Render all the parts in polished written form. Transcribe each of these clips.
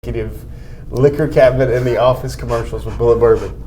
liquor cabinet in the office commercials with Bullet Bourbon.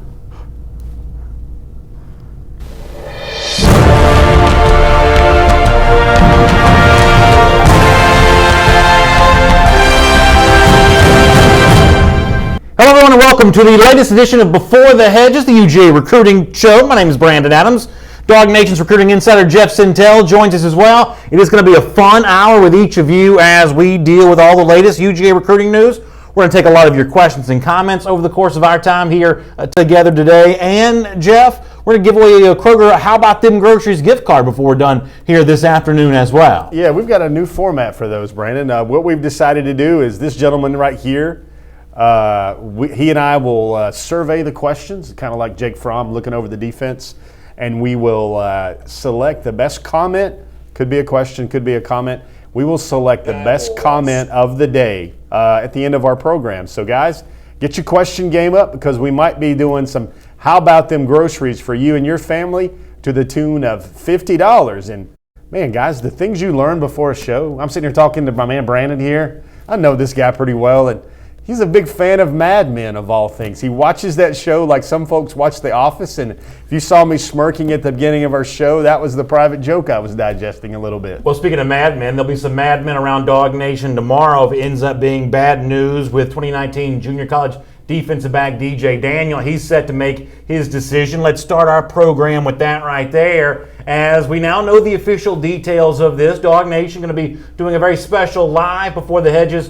Hello everyone and welcome to the latest edition of Before the Hedges, the UGA recruiting show. My name is Brandon Adams. Dog Nation's recruiting insider Jeff Sintel joins us as well. It is going to be a fun hour with each of you as we deal with all the latest UGA recruiting news. We're going to take a lot of your questions and comments over the course of our time here together today. And Jeff, we're going to give away a Kroger How About Them Groceries gift card before we're done here this afternoon as well. Yeah, we've got a new format for those, Brandon. What we've decided to do is this gentleman right here, he and I will survey the questions, kind of like Jake Fromm looking over the defense, and we will select the best comment. Could be a question, could be a comment. We will select the best comment of the day at the end of our program. So guys, get your question game up because we might be doing some How About Them groceries for you and your family to the tune of $50. And man, guys, the things you learn before a show. I'm sitting here talking to my man Brandon here. I know this guy pretty well, and he's a big fan of Mad Men, of all things. He watches that show like some folks watch The Office, and if you saw me smirking at the beginning of our show, that was the private joke I was digesting a little bit. Well, speaking of Mad Men, there'll be some Mad Men around Dog Nation tomorrow if it ends up being bad news with 2019 junior college defensive back DJ Daniel. He's set to make his decision. Let's start our program with that right there. As we now know the official details of this, Dog Nation going to be doing a very special live Before the Hedges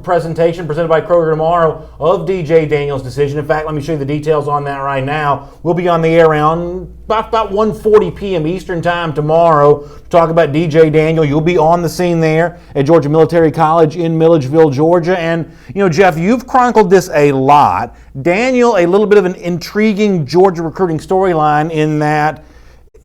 presentation presented by Kroger tomorrow of DJ Daniel's decision. In fact, let me show you the details on that right now. We'll be on the air around about 1:40 p.m. Eastern Time tomorrow to talk about DJ Daniel. You'll be on the scene there at Georgia Military College in Milledgeville, Georgia. And, you know, Jeff, you've chronicled this a lot. Daniel, a little bit of an intriguing Georgia recruiting storyline in that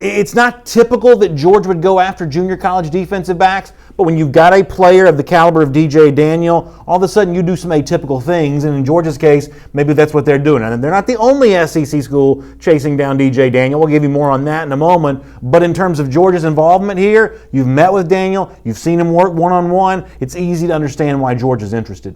it's not typical that Georgia would go after junior college defensive backs, but when you've got a player of the caliber of DJ Daniel, all of a sudden you do some atypical things, and in Georgia's case, maybe that's what they're doing. And they're not the only SEC school chasing down DJ Daniel. We'll give you more on that in a moment. But in terms of Georgia's involvement here, you've met with Daniel, you've seen him work one-on-one. It's easy to understand why Georgia's interested.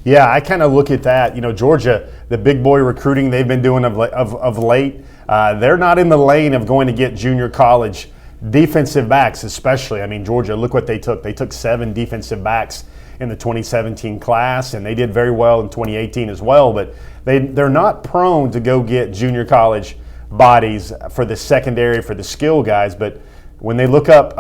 Yeah, I kind of look at that. You know, Georgia, the big boy recruiting they've been doing of late, they're not in the lane of going to get junior college defensive backs, especially. I mean, Georgia, look what they took. They took 7 defensive backs in the 2017 class, and they did very well in 2018 as well. But they're not prone to go get junior college bodies for the secondary, for the skill guys. But when they look up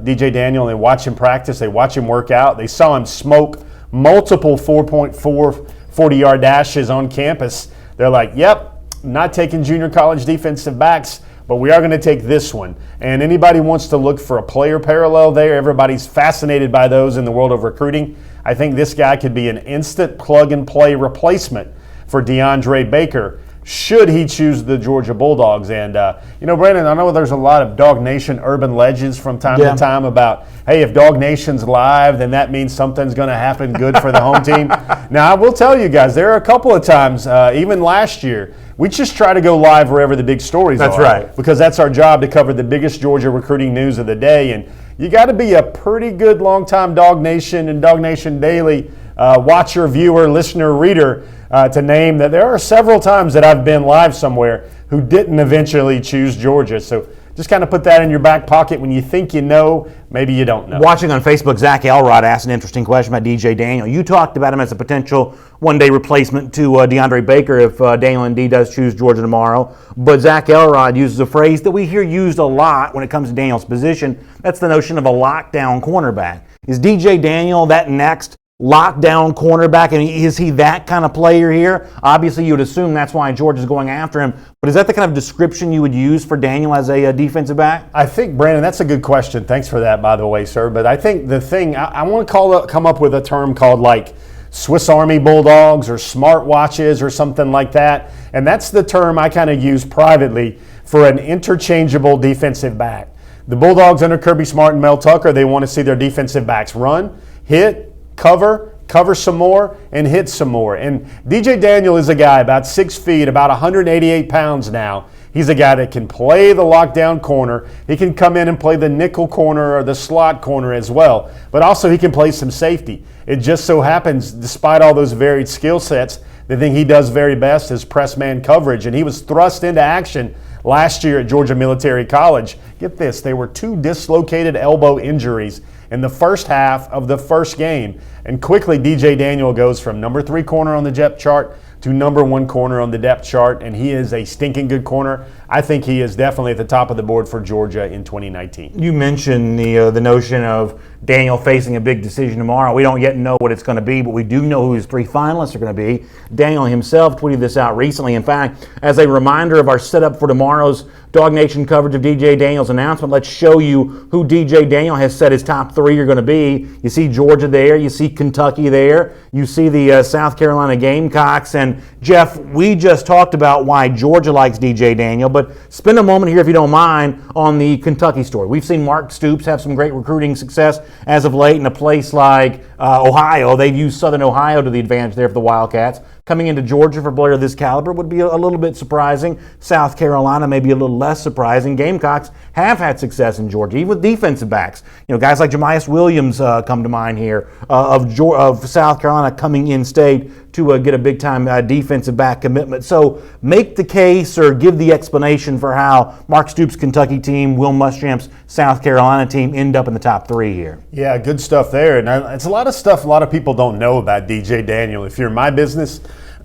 DJ Daniel and they watch him practice, they watch him work out, they saw him smoke multiple 4.4 40-yard dashes on campus. They're like, yep, not taking junior college defensive backs, but we are going to take this one. And anybody wants to look for a player parallel there, everybody's fascinated by those in the world of recruiting. I think this guy could be an instant plug-and-play replacement for DeAndre Baker, should he choose the Georgia Bulldogs. And, you know, Brandon, I know there's a lot of Dog Nation urban legends from time to time about, hey, if Dog Nation's live, then that means something's going to happen good for the home team. Now, I will tell you guys, there are a couple of times, even last year, we just try to go live wherever the big stories are. That's right. Because that's our job, to cover the biggest Georgia recruiting news of the day. And you got to be a pretty good long-time Dog Nation and Dog Nation Daily watcher, viewer, listener, reader to name that there are several times that I've been live somewhere who didn't eventually choose Georgia. So just kind of put that in your back pocket. When you think you know, maybe you don't know. Watching on Facebook, Zach Elrod asked an interesting question about DJ Daniel. You talked about him as a potential one-day replacement to DeAndre Baker if Daniel indeed does choose Georgia tomorrow. But Zach Elrod uses a phrase that we hear used a lot when it comes to Daniel's position. That's the notion of a lockdown cornerback. Is DJ Daniel that next lockdown cornerback? I mean, is he that kind of player here? Obviously, you would assume that's why Georgia's going after him. But is that the kind of description you would use for Daniel as a defensive back? I think, Brandon, that's a good question. Thanks for that, by the way, sir. But I think the thing, I want to come up with a term called like Swiss Army Bulldogs or smart watches or something like that. And that's the term I kind of use privately for an interchangeable defensive back. The Bulldogs under Kirby Smart and Mel Tucker, they want to see their defensive backs run, hit, cover some more, and hit some more. And DJ Daniel is a guy about 6 feet, about 188 pounds now. He's a guy that can play the lockdown corner. He can come in and play the nickel corner or the slot corner as well. But also he can play some safety. It just so happens, despite all those varied skill sets, the thing he does very best is press man coverage, and he was thrust into action last year at Georgia Military College. Get this, there were 2 dislocated elbow injuries in the first half of the first game, and quickly DJ Daniel goes from number 3 corner on the depth chart to number 1 corner on the depth chart, and he is a stinking good corner. I think he is definitely at the top of the board for Georgia in 2019. You mentioned the notion of Daniel facing a big decision tomorrow. We don't yet know what it's going to be, but we do know who his 3 finalists are going to be. Daniel himself tweeted this out recently. In fact, as a reminder of our setup for tomorrow's Dog Nation coverage of DJ Daniel's announcement, let's show you who DJ Daniel has said his top 3 are going to be. You see Georgia there, you see Kentucky there, you see the South Carolina Gamecocks, and Jeff, we just talked about why Georgia likes DJ Daniel, but spend a moment here, if you don't mind, on the Kentucky story. We've seen Mark Stoops have some great recruiting success as of late in a place like Ohio. They've used Southern Ohio to the advantage there for the Wildcats. Coming into Georgia for a player of this caliber would be a little bit surprising. South Carolina may be a little less surprising. Gamecocks have had success in Georgia, even with defensive backs. You know, guys like Jamias Williams come to mind here of South Carolina coming in state to get a big-time defensive back commitment. So make the case or give the explanation for how Mark Stoops' Kentucky team, Will Muschamp's South Carolina team end up in the top 3 here. Yeah, good stuff there. And it's a lot of stuff a lot of people don't know about DJ Daniel. If you're in my business,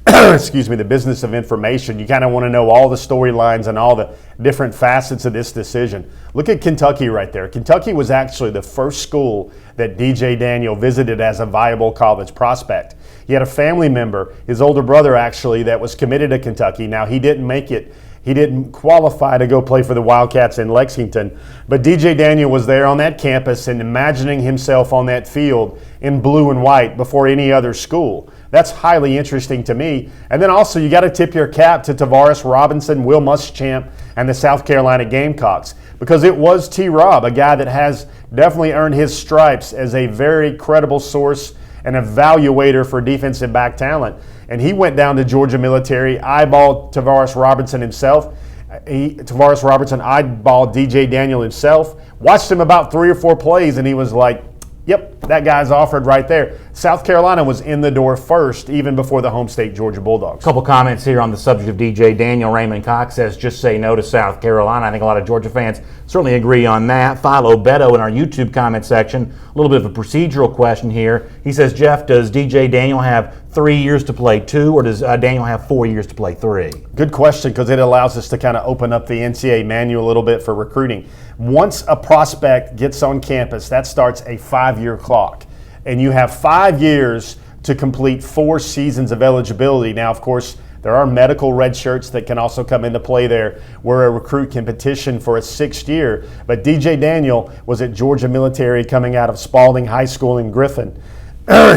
excuse me, the business of information, you kind of want to know all the storylines and all the different facets of this decision. Look at Kentucky right there. Kentucky was actually the first school that DJ Daniel visited as a viable college prospect. He had a family member, his older brother actually, that was committed to Kentucky. Now, he didn't make it. He didn't qualify to go play for the Wildcats in Lexington, but DJ Daniel was there on that campus and imagining himself on that field in blue and white before any other school. That's highly interesting to me. And then also you got to tip your cap to Tavares Robinson, Will Muschamp, and the South Carolina Gamecocks, because it was T-Rob, a guy that has definitely earned his stripes as a very credible source and evaluator for defensive back talent. And he went down to Georgia Military, eyeballed Tavares Robinson himself. Tavares Robinson eyeballed DJ Daniel himself, watched him about 3 or 4 plays, and he was like, yep, that guy's offered right there. South Carolina was in the door first, even before the home state Georgia Bulldogs. A couple comments here on the subject of DJ Daniel. Raymond Cox says, just say no to South Carolina. I think a lot of Georgia fans certainly agree on that. Philo Beto in our YouTube comment section, a little bit of a procedural question here. He says, Jeff, does DJ Daniel have 3 years to play 2, or does Daniel have 4 years to play 3? Good question, because it allows us to kind of open up the NCAA manual a little bit for recruiting. Once a prospect gets on campus, that starts a 5-year clock. And you have 5 years to complete 4 seasons of eligibility. Now, of course, there are medical red shirts that can also come into play there where a recruit can petition for a 6th year. But DJ Daniel was at Georgia Military coming out of Spalding High School in Griffin.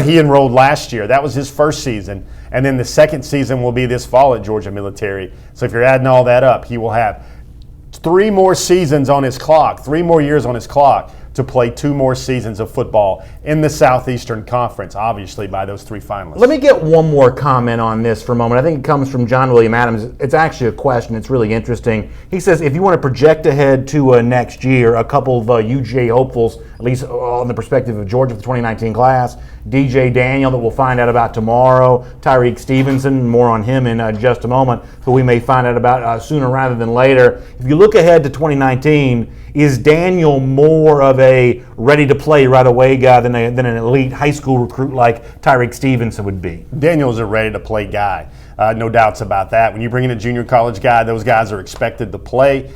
He enrolled last year. That was his first season. And then the second season will be this fall at Georgia Military. So if you're adding all that up, he will have 3 more seasons on his clock, 3 more years on his clock to play 2 more seasons of football in the Southeastern Conference, obviously by those 3 finalists. Let me get one more comment on this for a moment. I think it comes from John William Adams. It's actually a question. It's really interesting. He says, if you want to project ahead to next year, a couple of UGA hopefuls, at least on the perspective of Georgia for the 2019 class, DJ Daniel, that we'll find out about tomorrow, Tyrique Stevenson, more on him in just a moment, who we may find out about sooner rather than later. If you look ahead to 2019, is Daniel more of a ready-to-play right away guy than an elite high school recruit like Tyrique Stevenson would be? Daniel's a ready-to-play guy. No doubts about that. When you bring in a junior college guy, those guys are expected to play.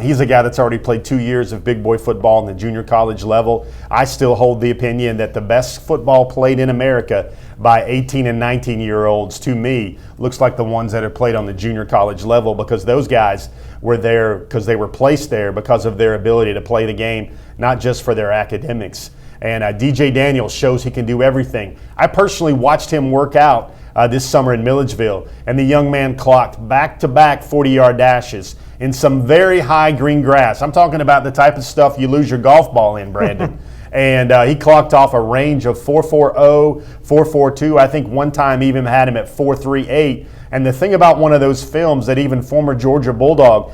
He's a guy that's already played 2 years of big boy football in the junior college level. I still hold the opinion that the best football played in America by 18 and 19-year-olds, to me, looks like the ones that are played on the junior college level, because those guys were there because they were placed there because of their ability to play the game, not just for their academics. And DJ Daniel shows he can do everything. I personally watched him work out this summer in Milledgeville, and the young man clocked back-to-back 40-yard dashes in some very high green grass. I'm talking about the type of stuff you lose your golf ball in, Brandon. And he clocked off a range of 4.40, 4.42. I think one time even had him at 4.38. And the thing about one of those films that even former Georgia Bulldog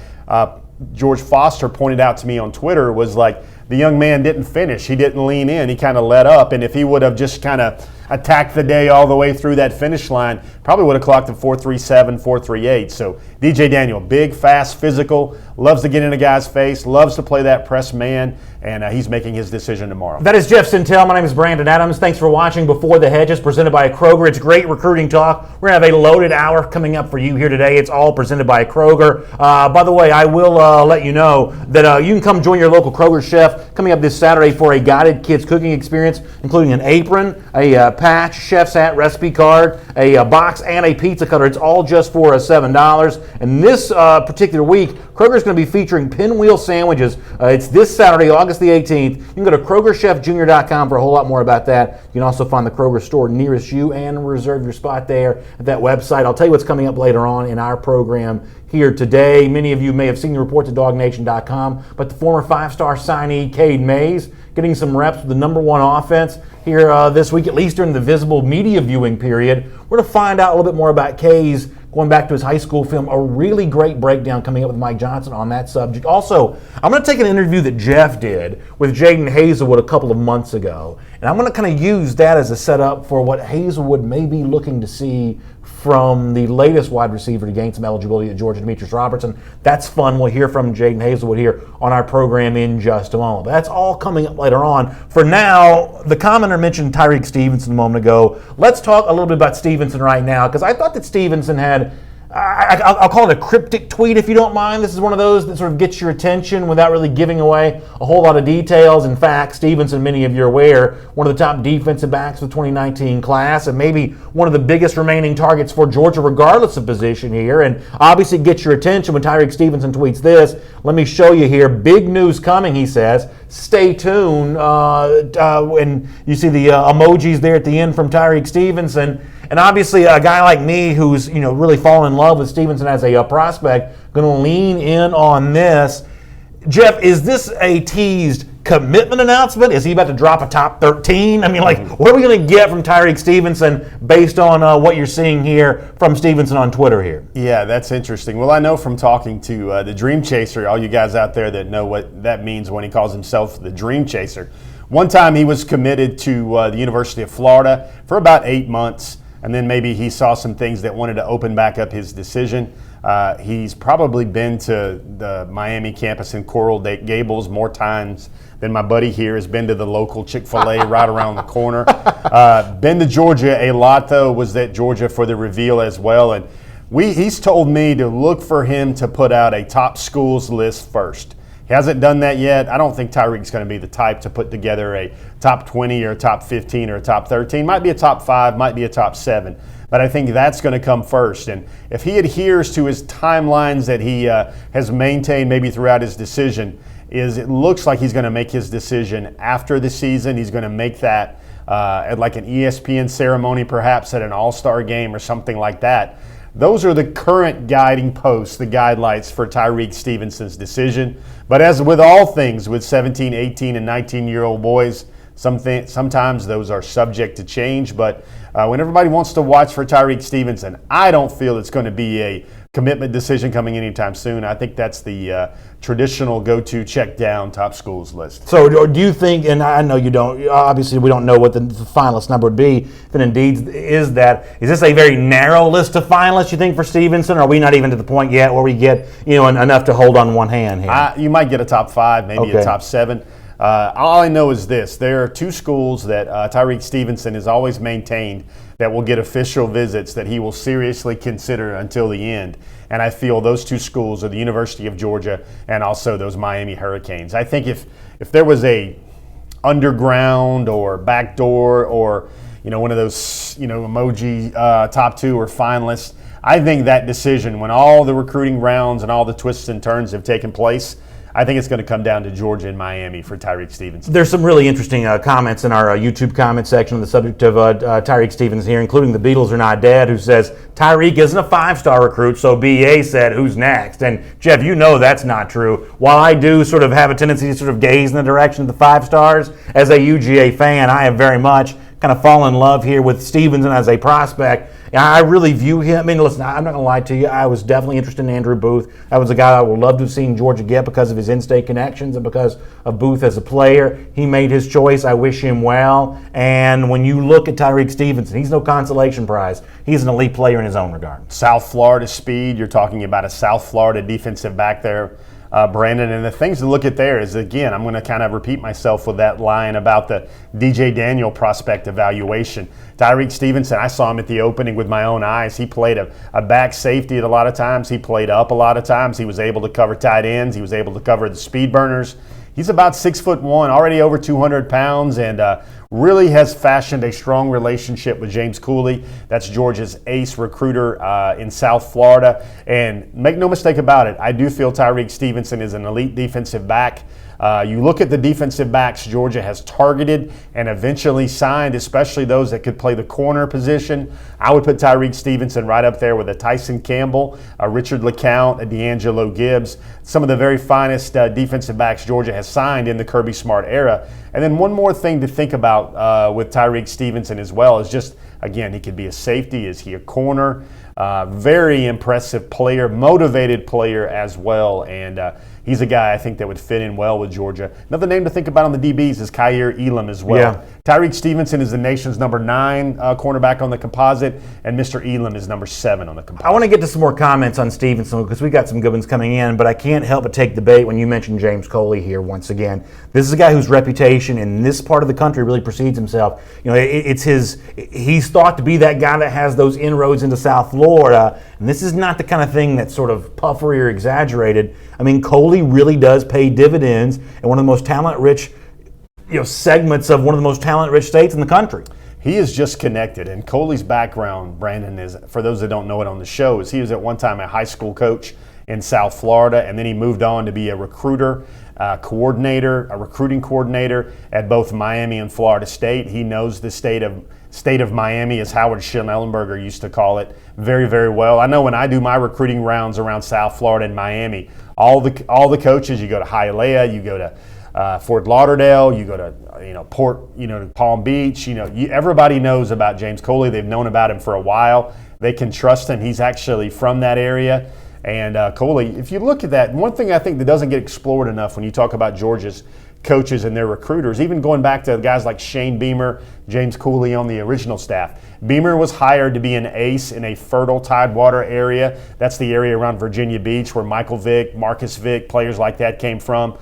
George Foster pointed out to me on Twitter was like the young man didn't finish. He didn't lean in. He kind of let up. And if he would have just kind of attacked the day all the way through that finish line, probably would have clocked at 4.37, 4.38. So DJ Daniel, big, fast, physical, loves to get in a guy's face, loves to play that press man, and he's making his decision tomorrow. That is Jeff Sintel. My name is Brandon Adams. Thanks for watching Before the Hedges, presented by Kroger. It's great recruiting talk. We're going to have a loaded hour coming up for you here today. It's all presented by Kroger. By the way, I will let you know that you can come join your local Kroger chef coming up this Saturday for a guided kids cooking experience, including an apron, a patch, chef's hat, recipe card, a box, and a pizza cutter. It's all just for $7. And this particular week, Kroger's going to be featuring pinwheel sandwiches. It's this Saturday, August the 18th. You can go to KrogerChefJr.com for a whole lot more about that. You can also find the Kroger store nearest you and reserve your spot there at that website. I'll tell you what's coming up later on in our program here today. Many of you may have seen the report to DogNation.com, but the former five-star signee, Cade Mays, getting some reps with the number one offense here this week, at least during the visible media viewing period. We're going to find out a little bit more about K's going back to his high school film. A really great breakdown coming up with Mike Johnson on that subject. Also, I'm going to take an interview that Jeff did with Jadon Haselwood a couple of months ago, and I'm going to kind of use that as a setup for what Haselwood may be looking to see from the latest wide receiver to gain some eligibility at Georgia, Demetrius Robertson. That's fun. We'll hear from Jadon Haselwood here on our program in just a moment. But that's all coming up later on. For now, the commenter mentioned Tyrique Stevenson a moment ago. Let's talk a little bit about Stevenson right now, because I thought that Stevenson had, I'll call it a cryptic tweet if you don't mind. This is one of those that sort of gets your attention without really giving away a whole lot of details. In fact, Stevenson, many of you are aware, one of the top defensive backs of the 2019 class, and maybe one of the biggest remaining targets for Georgia regardless of position here. And obviously it gets your attention when Tyrique Stevenson tweets this. Let me show you here. Big news coming, he says. Stay tuned. And you see the emojis there at the end from Tyrique Stevenson. And obviously, a guy like me who's really fallen in love with Stevenson as a prospect, going to lean in on this. Jeff, is this a teased commitment announcement? Is he about to drop a top 13? I mean, what are we going to get from Tyrique Stevenson based on what you're seeing here from Stevenson on Twitter here? Yeah, that's interesting. Well, I know from talking to the Dream Chaser, all you guys out there that know what that means when he calls himself the Dream Chaser. One time he was committed to the University of Florida for about 8 months. And then maybe he saw some things that wanted to open back up his decision. He's probably been to the Miami campus in Coral Gables more times than my buddy here has been to the local Chick-fil-A right around the corner. Been to Georgia a lot, though, was at Georgia for the reveal as well. And he's told me to look for him to put out a top schools list first. He hasn't done that yet. I don't think Tyrique's going to be the type to put together a top 20 or a top 15 or a top 13. Might be a top 5, might be a top 7. But I think that's going to come first. And if he adheres to his timelines that he has maintained maybe throughout his decision, it looks like he's going to make his decision after the season. He's going to make that at like an ESPN ceremony, perhaps at an all-star game or something like that. Those are the current guiding posts, the guidelines for Tyrique Stevenson's decision. But as with all things with 17, 18, and 19-year-old boys, sometimes those are subject to change. But when everybody wants to watch for Tyrique Stevenson, I don't feel it's going to be a commitment decision coming anytime soon. I think that's the traditional go-to check down top schools list. So do you think, and I know you don't, obviously we don't know what the finalist number would be, if it indeed is that, is this a very narrow list of finalists you think for Stevenson, or are we not even to the point yet where we get enough to hold on one hand here? You might get a top 5, maybe a top 7. All I know is this. There are 2 schools that Tyrique Stevenson has always maintained that will get official visits that he will seriously consider until the end. And I feel those 2 schools are the University of Georgia and also those Miami Hurricanes. I think if there was a underground or backdoor or one of those emoji top 2 or finalists, I think that decision, when all the recruiting rounds and all the twists and turns have taken place, I think it's going to come down to Georgia and Miami for Tyrique Stevenson. There's some really interesting comments in our YouTube comment section on the subject of Tyrique Stevenson here, including the Beatles Are Not Dead, who says, Tyrique isn't a 5-star recruit, so BA said, who's next? And Jeff, that's not true. While I do sort of have a tendency to sort of gaze in the direction of the 5 stars, as a UGA fan, I have very much kind of fall in love here with Stevenson as a prospect. And I really view him. I mean, listen, I'm not going to lie to you. I was definitely interested in Andrew Booth. That was a guy I would love to have seen Georgia get because of his in-state connections and because of Booth as a player. He made his choice. I wish him well. And when you look at Tyrique Stevenson, he's no consolation prize. He's an elite player in his own regard. South Florida speed. You're talking about a South Florida defensive back there, Brandon. And the things to look at there is, again, I'm going to kind of repeat myself with that line about the DJ Daniel prospect evaluation. Tyrique Stevenson, I saw him at the opening with my own eyes. He played a back safety at a lot of times. He played up a lot of times. He was able to cover tight ends. He was able to cover the speed burners. He's about 6'1", already over 200 pounds, and really has fashioned a strong relationship with James Cooley. That's Georgia's ace recruiter in South Florida. And make no mistake about it, I do feel Tyrique Stevenson is an elite defensive back. You look at the defensive backs Georgia has targeted and eventually signed, especially those that could play the corner position. I would put Tyrique Stevenson right up there with a Tyson Campbell, a Richard LeCount, a D'Angelo Gibbs, some of the very finest defensive backs Georgia has signed in the Kirby Smart era. And then one more thing to think about with Tyrique Stevenson as well is just, again, he could be a safety. Is he a corner? Very impressive player, motivated player as well, and he's a guy I think that would fit in well with Georgia. Another name to think about on the DBs is Kyer Elam as well. Yeah. Tyrique Stevenson is the nation's number 9 cornerback on the composite, and Mr. Elam is number 7 on the composite. I want to get to some more comments on Stevenson because we got some good ones coming in, but I can't help but take debate when you mention James Coley here once again. This is a guy whose reputation in this part of the country really precedes himself. You know, he's thought to be that guy that has those inroads into South Florida, and this is not the kind of thing that's sort of puffery or exaggerated. I mean, Coley really does pay dividends in one of the most talent-rich segments of one of the most talent-rich states in the country. He is just connected, and Coley's background, Brandon, is, for those that don't know it on the show, is he was at one time a high school coach in South Florida, and then he moved on to be a recruiter, coordinator, a recruiting coordinator at both Miami and Florida State. He knows the state of Miami, as Howard Schnellenberger used to call it, very, very well. I know when I do my recruiting rounds around South Florida and Miami, all the coaches, you go to Hialeah, you go to Fort Lauderdale, you go to Port, to Palm Beach. Everybody knows about James Coley. They've known about him for a while. They can trust him. He's actually from that area. And Coley, if you look at that, one thing I think that doesn't get explored enough when you talk about Georgia's coaches and their recruiters, even going back to guys like Shane Beamer, James Cooley on the original staff. Beamer was hired to be an ace in a fertile Tidewater area. That's the area around Virginia Beach where Michael Vick, Marcus Vick, players like that came from.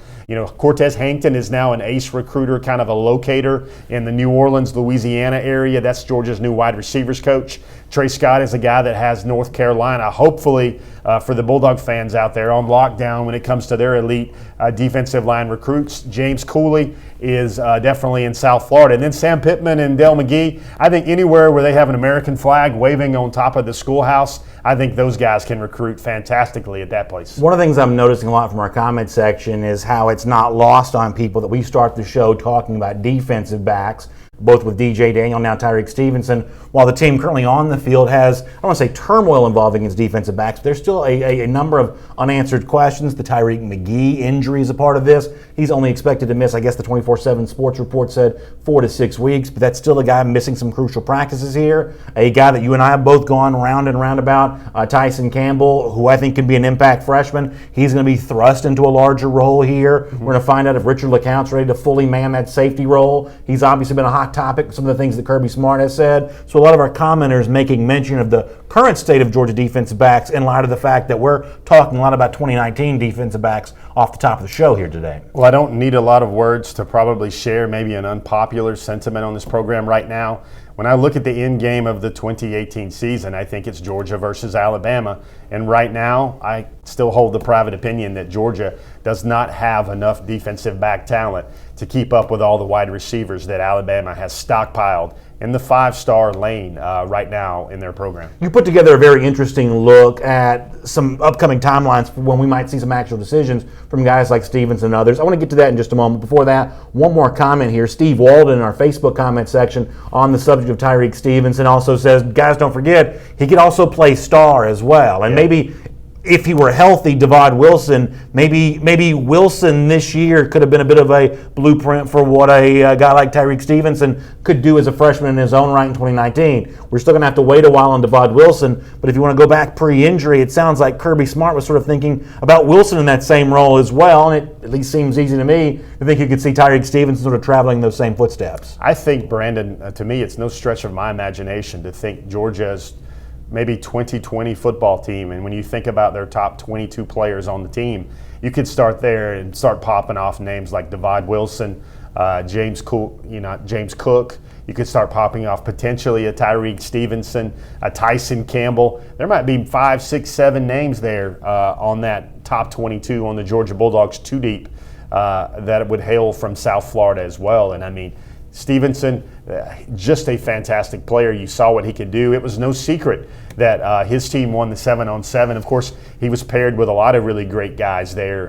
Cortez Hankton is now an ace recruiter, kind of a locator in the New Orleans, Louisiana area. That's Georgia's new wide receivers coach. Trey Scott is a guy that has North Carolina, hopefully for the Bulldog fans out there, on lockdown when it comes to their elite defensive line recruits. James Cooley is definitely in South Florida. And then Sam Pittman and Dale McGee, I think anywhere where they have an American flag waving on top of the schoolhouse, I think those guys can recruit fantastically at that place. One of the things I'm noticing a lot from our comment section is how it's not lost on people that we start the show talking about defensive backs, both with DJ Daniel, now Tyrique Stevenson, while the team currently on the field has, I don't want to say turmoil involving its defensive backs, but there's still a number of unanswered questions. The Tyrique McGee injury is a part of this. He's only expected to miss, I guess the 24/7 Sports Report said, 4 to 6 weeks, but that's still a guy missing some crucial practices here. A guy that you and I have both gone round and round about, Tyson Campbell, who I think can be an impact freshman. He's going to be thrust into a larger role here. We're going to find out if Richard LeCount's ready to fully man that safety role. He's obviously been a hot topic, some of the things that Kirby Smart has said. So a lot of our commenters making mention of the current state of Georgia defensive backs in light of the fact that we're talking a lot about 2019 defensive backs off the top of the show here today. Well, I don't need a lot of words to probably share maybe an unpopular sentiment on this program right now. When I look at the end game of the 2018 season, I think it's Georgia versus Alabama. And right now, I still hold the private opinion that Georgia does not have enough defensive back talent to keep up with all the wide receivers that Alabama has stockpiled in the 5-star lane right now in their program. You put together a very interesting look at some upcoming timelines for when we might see some actual decisions from guys like Stevens and others. I want to get to that in just a moment. Before that, one more comment here. Steve Walden in our Facebook comment section on the subject of Tyrique Stevenson also says, guys, don't forget, he could also play star as well. And maybe if he were healthy, Devod Wilson, maybe Wilson this year could have been a bit of a blueprint for what a guy like Tyrique Stevenson could do as a freshman in his own right in 2019. We're still going to have to wait a while on Devod Wilson, but if you want to go back pre-injury, it sounds like Kirby Smart was sort of thinking about Wilson in that same role as well, and it at least seems easy to me to think you could see Tyrique Stevenson sort of traveling those same footsteps. I think, Brandon, to me, it's no stretch of my imagination to think Georgia's maybe 2020 football team, and when you think about their top 22 players on the team, you could start there and start popping off names like Devod Wilson, James Cook. You could start popping off potentially a Tyrique Stevenson, a Tyson Campbell. There might be 5, 6, 7 names there on that top 22 on the Georgia Bulldogs, two deep, that would hail from South Florida as well. And I mean, Stevenson, just a fantastic player. You saw what he could do. It was no secret that his team won the 7-on-7. Of course, he was paired with a lot of really great guys there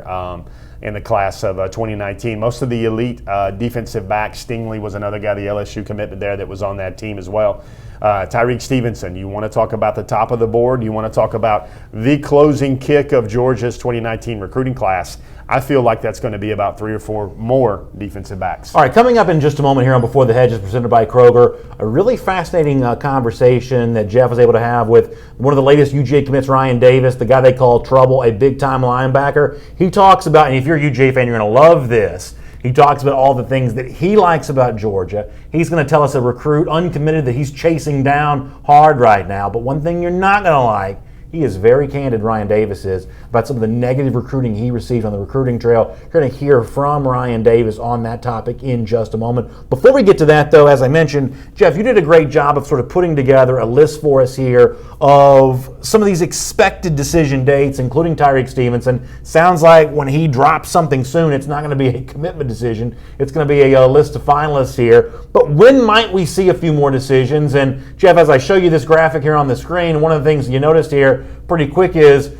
in the class of 2019. Most of the elite defensive backs. Stingley was another guy, the LSU commitment there, that was on that team as well. Tyrique Stevenson, you want to talk about the top of the board? You want to talk about the closing kick of Georgia's 2019 recruiting class? I feel like that's going to be about 3 or 4 more defensive backs. All right, coming up in just a moment here on Before the Hedges, presented by Kroger, a really fascinating conversation that Jeff was able to have with one of the latest UGA commits, Ryan Davis, the guy they call Trouble, a big-time linebacker. He talks about, and if you're a UGA fan, you're going to love this, he talks about all the things that he likes about Georgia. He's going to tell us a recruit, uncommitted, that he's chasing down hard right now. But one thing you're not going to like, he is very candid, Ryan Davis is, about some of the negative recruiting he received on the recruiting trail. You're going to hear from Ryan Davis on that topic in just a moment. Before we get to that, though, as I mentioned, Jeff, you did a great job of sort of putting together a list for us here of some of these expected decision dates, including Tyrique Stevenson. Sounds like when he drops something soon, it's not going to be a commitment decision. It's going to be a list of finalists here. But when might we see a few more decisions? And, Jeff, as I show you this graphic here on the screen, one of the things you noticed here pretty quick is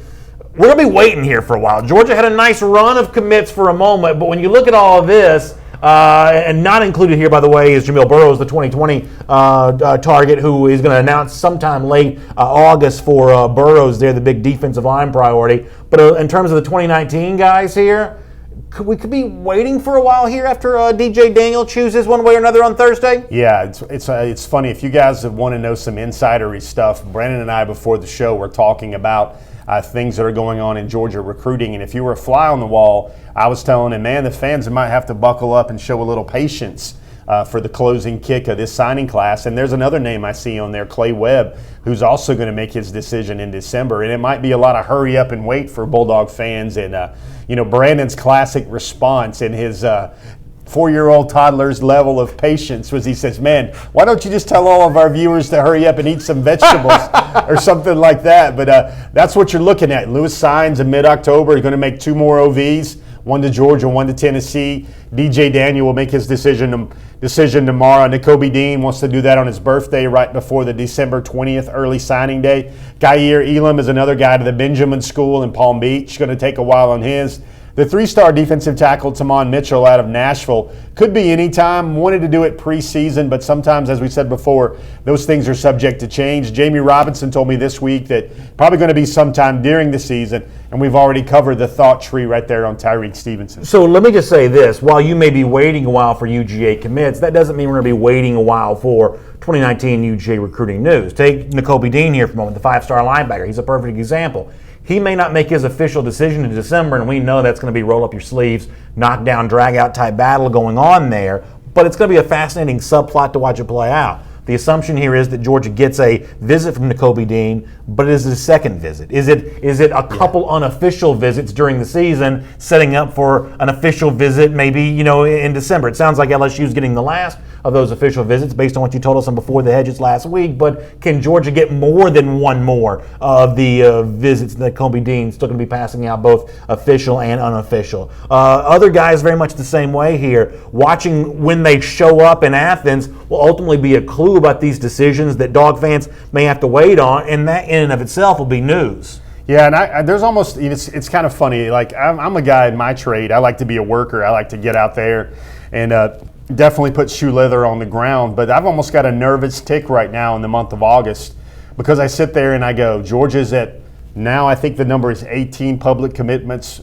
we're going to be waiting here for a while. Georgia had a nice run of commits for a moment, but when you look at all of this, and not included here, by the way, is Jamil Burroughs, the 2020 target, who is going to announce sometime late August for Burroughs there, the big defensive line priority. But in terms of the 2019 guys here, we could be waiting for a while here after DJ Daniel chooses one way or another on Thursday? Yeah, it's funny. If you guys want to know some insidery stuff, Brandon and I before the show were talking about things that are going on in Georgia recruiting. And if you were a fly on the wall, I was telling him, man, the fans might have to buckle up and show a little patience for the closing kick of this signing class. And there's another name I see on there, Clay Webb, who's also going to make his decision in December. And it might be a lot of hurry up and wait for Bulldog fans. And, Brandon's classic response in his 4-year-old toddler's level of patience was he says, man, why don't you just tell all of our viewers to hurry up and eat some vegetables or something like that. But that's what you're looking at. Lewis Signs in mid-October is going to make 2 more OVs, one to Georgia, one to Tennessee. DJ Daniel will make his decision tomorrow. N'Kobe Dean wants to do that on his birthday right before the December 20th early signing day. Gair Elam is another guy to the Benjamin School in Palm Beach. Going to take a while on his. The 3-star defensive tackle, Tamon Mitchell, out of Nashville, could be any time. Wanted to do it preseason, but sometimes, as we said before, those things are subject to change. Jamie Robinson told me this week that probably going to be sometime during the season, and we've already covered the thought tree right there on Tyrique Stevenson. So let me just say this. While you may be waiting a while for UGA commits, that doesn't mean we're going to be waiting a while for 2019 UGA recruiting news. Take N'Kobe Dean here for a moment, the 5-star linebacker. He's a perfect example. He may not make his official decision in December, and we know that's going to be roll up your sleeves, knock down, drag out type battle going on there, but it's going to be a fascinating subplot to watch it play out. The assumption here is that Georgia gets a visit from N'Kobe Dean, but is it a second visit? Is it a couple unofficial visits during the season, setting up for an official visit maybe, in December? It sounds like LSU's getting the last of those official visits based on what you told us on Before the Hedges last week, but can Georgia get more than one more of the visits that N'Kobe Dean's still going to be passing out, both official and unofficial? Other guys very much the same way here. Watching when they show up in Athens will ultimately be a clue about these decisions that Dog fans may have to wait on, and that in and of itself will be news. Yeah, and there's almost, it's kind of funny. Like, I'm a guy in my trade. I like to be a worker. I like to get out there and definitely put shoe leather on the ground. But I've almost got a nervous tick right now in the month of August because I sit there and I go, Georgia's at Now I think the number is 18 public commitments,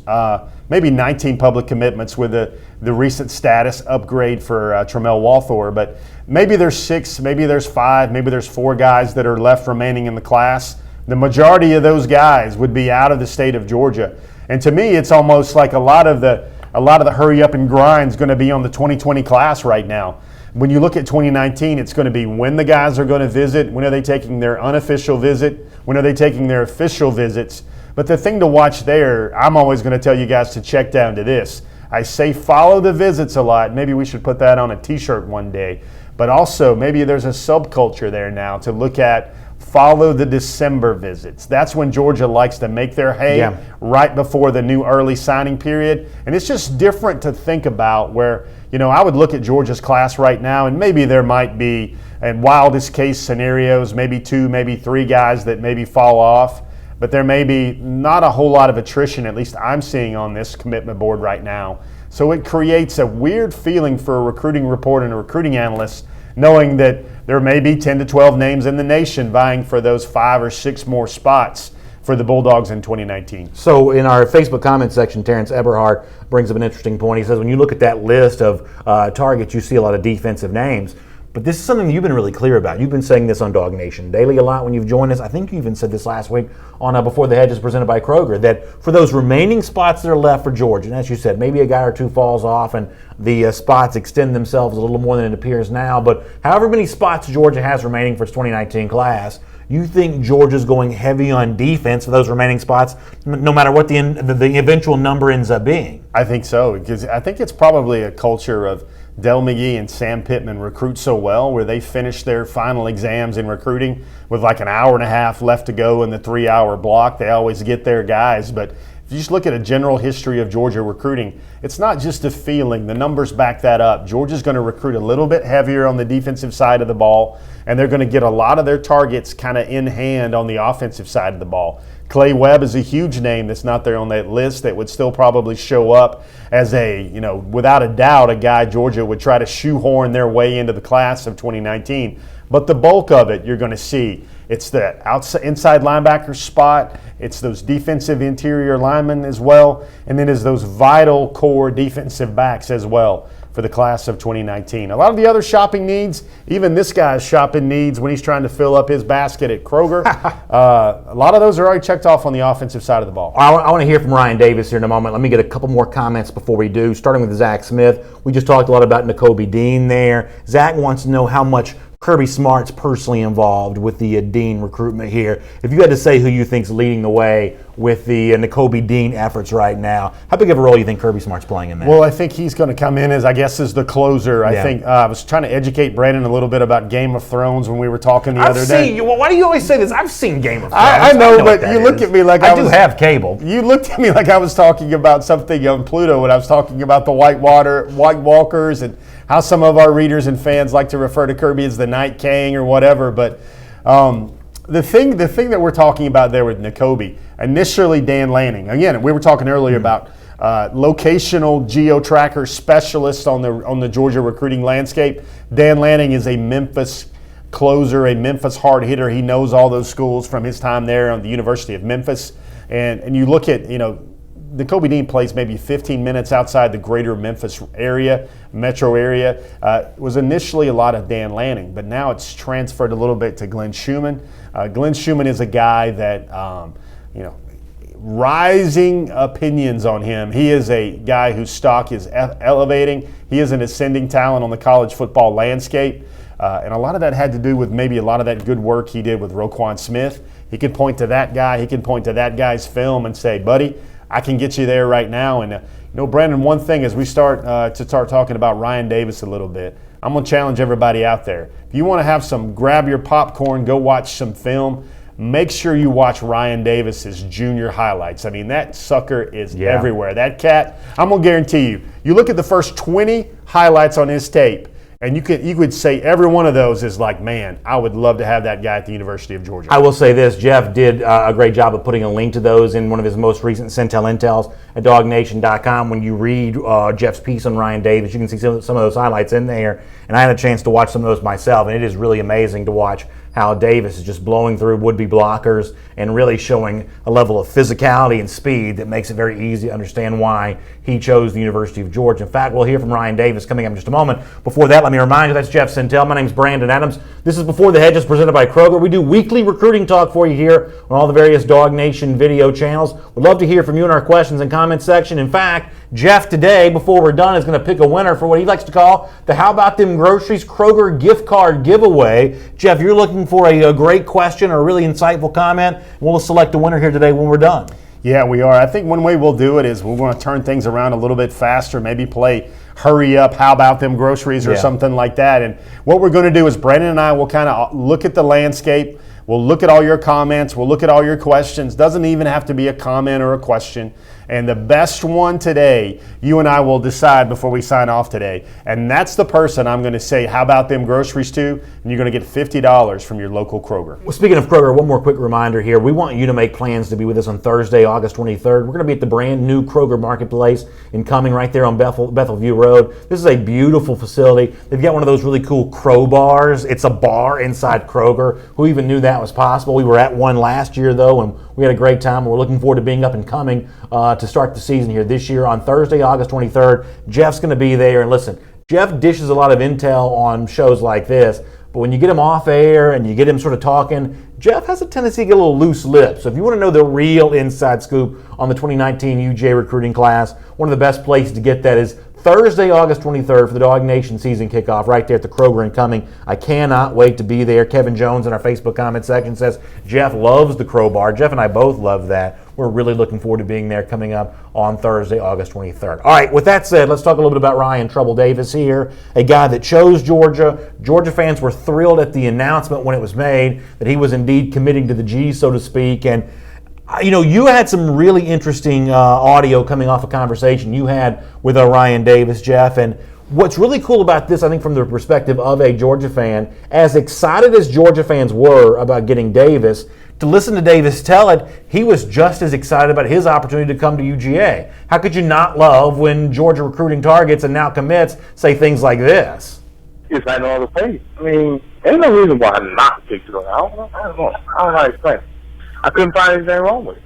maybe 19 public commitments with the recent status upgrade for Tramel Walthor. But maybe there's 6, maybe there's 5, maybe there's 4 guys that are left remaining in the class. The majority of those guys would be out of the state of Georgia. And to me, it's almost like a lot of the hurry up and grind is going to be on the 2020 class right now. When you look at 2019, it's going to be when the guys are going to visit, when are they taking their unofficial visit, when are they taking their official visits. But the thing to watch there, I'm always going to tell you guys to check down to this. I say follow the visits a lot. Maybe we should put that on a t-shirt one day. But also maybe there's a subculture there now to look at. Follow the December visits. That's when Georgia likes to make their hay right before the new early signing period. And it's just different to think about where, I would look at Georgia's class right now and maybe there might be, in wildest case scenarios, maybe 2, maybe 3 guys that maybe fall off. But there may be not a whole lot of attrition, at least I'm seeing on this commitment board right now. So it creates a weird feeling for a recruiting reporter and a recruiting analyst knowing that there may be 10 to 12 names in the nation vying for those 5 or 6 more spots for the Bulldogs in 2019. So in our Facebook comment section, Terrence Eberhard brings up an interesting point. He says when you look at that list of targets, you see a lot of defensive names. But this is something that you've been really clear about. You've been saying this on Dog Nation Daily a lot when you've joined us. I think you even said this last week on Before the Hedges presented by Kroger, that for those remaining spots that are left for Georgia, and as you said, maybe a guy or 2 falls off and the spots extend themselves a little more than it appears now, but however many spots Georgia has remaining for its 2019 class, you think Georgia's going heavy on defense for those remaining spots, no matter what the eventual number ends up being? I think so, because I think it's probably a culture of Del McGee and Sam Pittman recruit so well where they finish their final exams in recruiting with like an hour and a half left to go in the 3-hour block. They always get their guys. But if you just look at a general history of Georgia recruiting, it's not just a feeling. The numbers back that up. Georgia's going to recruit a little bit heavier on the defensive side of the ball, and they're going to get a lot of their targets kind of in hand on the offensive side of the ball. Clay Webb is a huge name that's not there on that list that would still probably show up as without a doubt, a guy Georgia would try to shoehorn their way into the class of 2019. But the bulk of it, you're going to see, it's the inside linebacker spot, it's those defensive interior linemen as well, and then it's those vital core defensive backs as well for the class of 2019. A lot of the other shopping needs, even this guy's shopping needs when he's trying to fill up his basket at Kroger, a lot of those are already checked off on the offensive side of the ball. I want to hear from Ryan Davis here in a moment. Let me get a couple more comments before we do, starting with Zach Smith. We just talked a lot about Nakobe Dean there. Zach wants to know how much Kirby Smart's personally involved with the Dean recruitment here. If you had to say who you think's leading the way with the Nakobe Dean efforts right now, how big of a role do you think Kirby Smart's playing in that? Well, I think he's going to come in as the closer. I think I was trying to educate Brandon a little bit about Game of Thrones when we were talking the other day. Why do you always say this? I've seen Game of Thrones. I know but you look at me like I do have cable. You looked at me like I was talking about something on Pluto when I was talking about the White Walkers and how some of our readers and fans like to refer to Kirby as the Night King or whatever. But the thing that we're talking about there with Nakobe, initially Dan Lanning. Again, we were talking earlier about locational geo-tracker specialist on the Georgia recruiting landscape. Dan Lanning is a Memphis closer, a Memphis hard hitter. He knows all those schools from his time there on the University of Memphis. And you look at, Nakobe Dean plays maybe 15 minutes outside the greater Memphis area, metro area. It was initially a lot of Dan Lanning, but now it's transferred a little bit to Glenn Schumann. Glenn Schumann is a guy that, rising opinions on him. He is a guy whose stock is elevating. He is an ascending talent on the college football landscape. And a lot of that had to do with maybe a lot of that good work he did with Roquan Smith. He could point to that guy. He can point to that guy's film and say, buddy, I can get you there right now. And, Brandon, one thing as we start talking about Ryan Davis a little bit, I'm going to challenge everybody out there. If you want to have grab your popcorn, go watch some film, make sure you watch Ryan Davis's junior highlights. I mean, that sucker is everywhere. That cat, I'm going to guarantee you look at the first 20 highlights on his tape, and you could say every one of those is like, man, I would love to have that guy at the University of Georgia. I will say this, Jeff did a great job of putting a link to those in one of his most recent Centel Intels at dognation.com. When you read Jeff's piece on Ryan Davis, you can see some of those highlights in there. And I had a chance to watch some of those myself, and it is really amazing to watch how Davis is just blowing through would-be blockers and really showing a level of physicality and speed that makes it very easy to understand why he chose the University of Georgia. In fact, we'll hear from Ryan Davis coming up in just a moment. Before that, let me remind you, that's Jeff Sintel. My name's Brandon Adams. This is Before the Hedges, presented by Kroger. We do weekly recruiting talk for you here on all the various Dog Nation video channels. We'd love to hear from you in our questions and comments section. In fact, Jeff today, before we're done, is going to pick a winner for what he likes to call the How About Them Groceries Kroger gift card giveaway. Jeff, you're looking for a great question or a really insightful comment. We'll select a winner here today when we're done. Yeah, we are. I think one way we'll do it is we're going to turn things around a little bit faster, maybe play Hurry Up, How About Them Groceries or something like that. And what we're going to do is Brandon and I will kind of look at the landscape. We'll look at all your comments. We'll look at all your questions. Doesn't even have to be a comment or a question. And the best one today, you and I will decide before we sign off today. And that's the person I'm going to say, how about them groceries to? And you're going to get $50 from your local Kroger. Well, speaking of Kroger, one more quick reminder here. We want you to make plans to be with us on Thursday, August 23rd. We're going to be at the brand new Kroger Marketplace in Cumming right there on Bethel View Road. This is a beautiful facility. They've got one of those really cool crowbars. It's a bar inside Kroger. Who even knew that was possible? We were at one last year, though, and we had a great time. We're looking forward to being up and coming to start the season here this year on Thursday, August 23rd. Jeff's going to be there. And listen, Jeff dishes a lot of intel on shows like this, but when you get him off air and you get him sort of talking, Jeff has a tendency to get a little loose lips. So if you want to know the real inside scoop on the 2019 UGA recruiting class, one of the best places to get that is Thursday, August 23rd for the Dog Nation season kickoff right there at the Kroger in Cumming. I cannot wait to be there. Kevin Jones in our Facebook comment section says Jeff loves the crowbar. Jeff and I both love that. We're really looking forward to being there coming up on Thursday, August 23rd. All right, with that said, let's talk a little bit about Ryan Trouble Davis here, a guy that chose Georgia. Georgia fans were thrilled at the announcement when it was made that he was indeed committing to the G, so to speak. And you know, you had some really interesting audio coming off a conversation you had with Ryan Davis, Jeff. And what's really cool about this, I think, from the perspective of a Georgia fan, as excited as Georgia fans were about getting Davis, to listen to Davis tell it, he was just as excited about his opportunity to come to UGA. How could you not love when Georgia recruiting targets and now commits say things like this? It's like no other place. I mean, there's no reason why not to pick it up. I don't know. I don't know how to explain. I couldn't find anything wrong with it.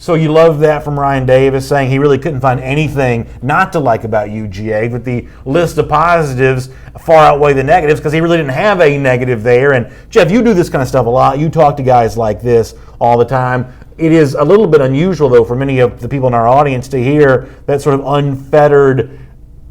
So you love that from Ryan Davis, saying he really couldn't find anything not to like about UGA, but the list of positives far outweigh the negatives because he really didn't have a negative there. And Jeff, you do this kind of stuff a lot. You talk to guys like this all the time. It is a little bit unusual, though, for many of the people in our audience to hear that sort of unfettered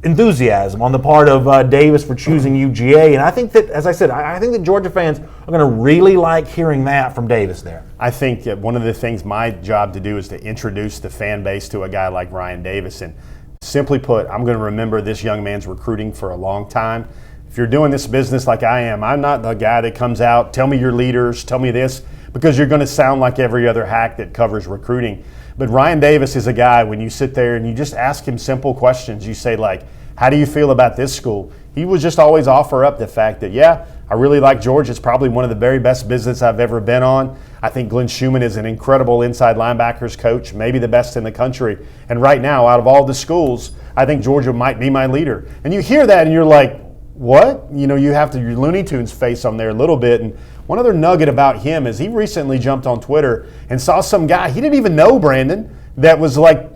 enthusiasm on the part of Davis for choosing UGA. And I think that, as I said, I think that Georgia fans are going to really like hearing that from Davis there. I think that one of the things my job to do is to introduce the fan base to a guy like Ryan Davis. And simply put, I'm going to remember this young man's recruiting for a long time. If you're doing this business like I am, I'm not the guy that comes out, tell me your leaders, tell me this, because you're going to sound like every other hack that covers recruiting. But Ryan Davis is a guy, when you sit there and you just ask him simple questions, you say like, how do you feel about this school? He would just always offer up the fact that, yeah, I really like Georgia. It's probably one of the very best business I've ever been on. I think Glenn Schumann is an incredible inside linebackers coach, maybe the best in the country. And right now, out of all the schools, I think Georgia might be my leader. And you hear that and you're like, what? You know, you have to your Looney Tunes face on there a little bit. And one other nugget about him is he recently jumped on Twitter and saw some guy he didn't even know, Brandon, that was like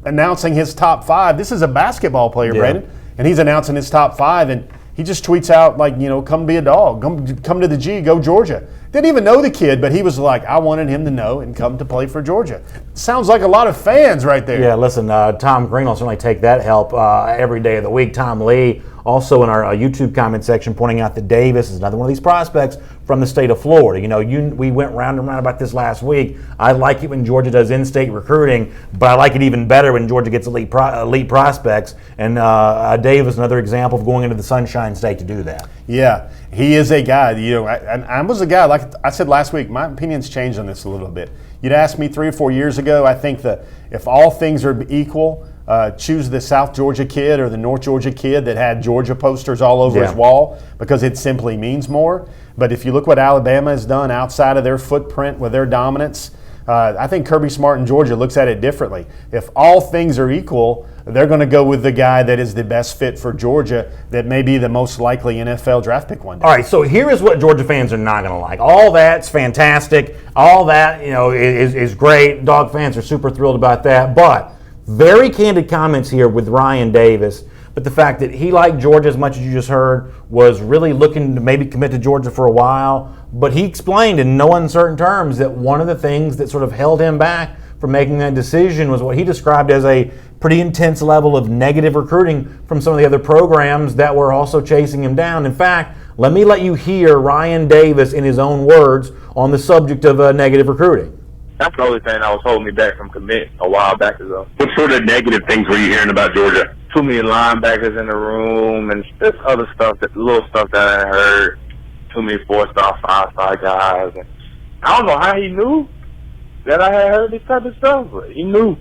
announcing his top 5. This is a basketball player, yeah, Brandon, and he's announcing his top 5, and he just tweets out like, you know, come be a dog, come to the G, go Georgia. Didn't even know the kid, but he was like, I wanted him to know and come to play for Georgia. Sounds like a lot of fans right there. Yeah, listen, Tom Green will certainly take that help every day of the week. Tom Lee also in our YouTube comment section pointing out that Davis is another one of these prospects from the state of Florida. You know, we went round and round about this last week. I like it when Georgia does in-state recruiting, but I like it even better when Georgia gets elite prospects. And Davis, another example of going into the Sunshine State to do that. Yeah, he is a guy. You know, I was a guy, like I said last week, my opinion's changed on this a little bit. You'd asked me 3 or 4 years ago, I think that if all things are equal, choose the South Georgia kid or the North Georgia kid that had Georgia posters all over his wall because it simply means more. But if you look what Alabama has done outside of their footprint with their dominance, I think Kirby Smart in Georgia looks at it differently. If all things are equal, they're going to go with the guy that is the best fit for Georgia, that may be the most likely NFL draft pick one day. All right, so here is what Georgia fans are not going to like. All that's fantastic. All that, is great. Dog fans are super thrilled about that. But very candid comments here with Ryan Davis. But the fact that he liked Georgia as much as you just heard, was really looking to maybe commit to Georgia for a while. But he explained in no uncertain terms that one of the things that sort of held him back from making that decision was what he described as a pretty intense level of negative recruiting from some of the other programs that were also chasing him down. In fact, let you hear Ryan Davis in his own words on the subject of negative recruiting. That's the only thing that was holding me back from committing a while back ago. What sort of negative things were you hearing about Georgia? Too many linebackers in the room and just other stuff, little stuff that I heard. Too many 4-star, 5-star guys. And I don't know how he knew that I had heard this type of stuff, but he knew.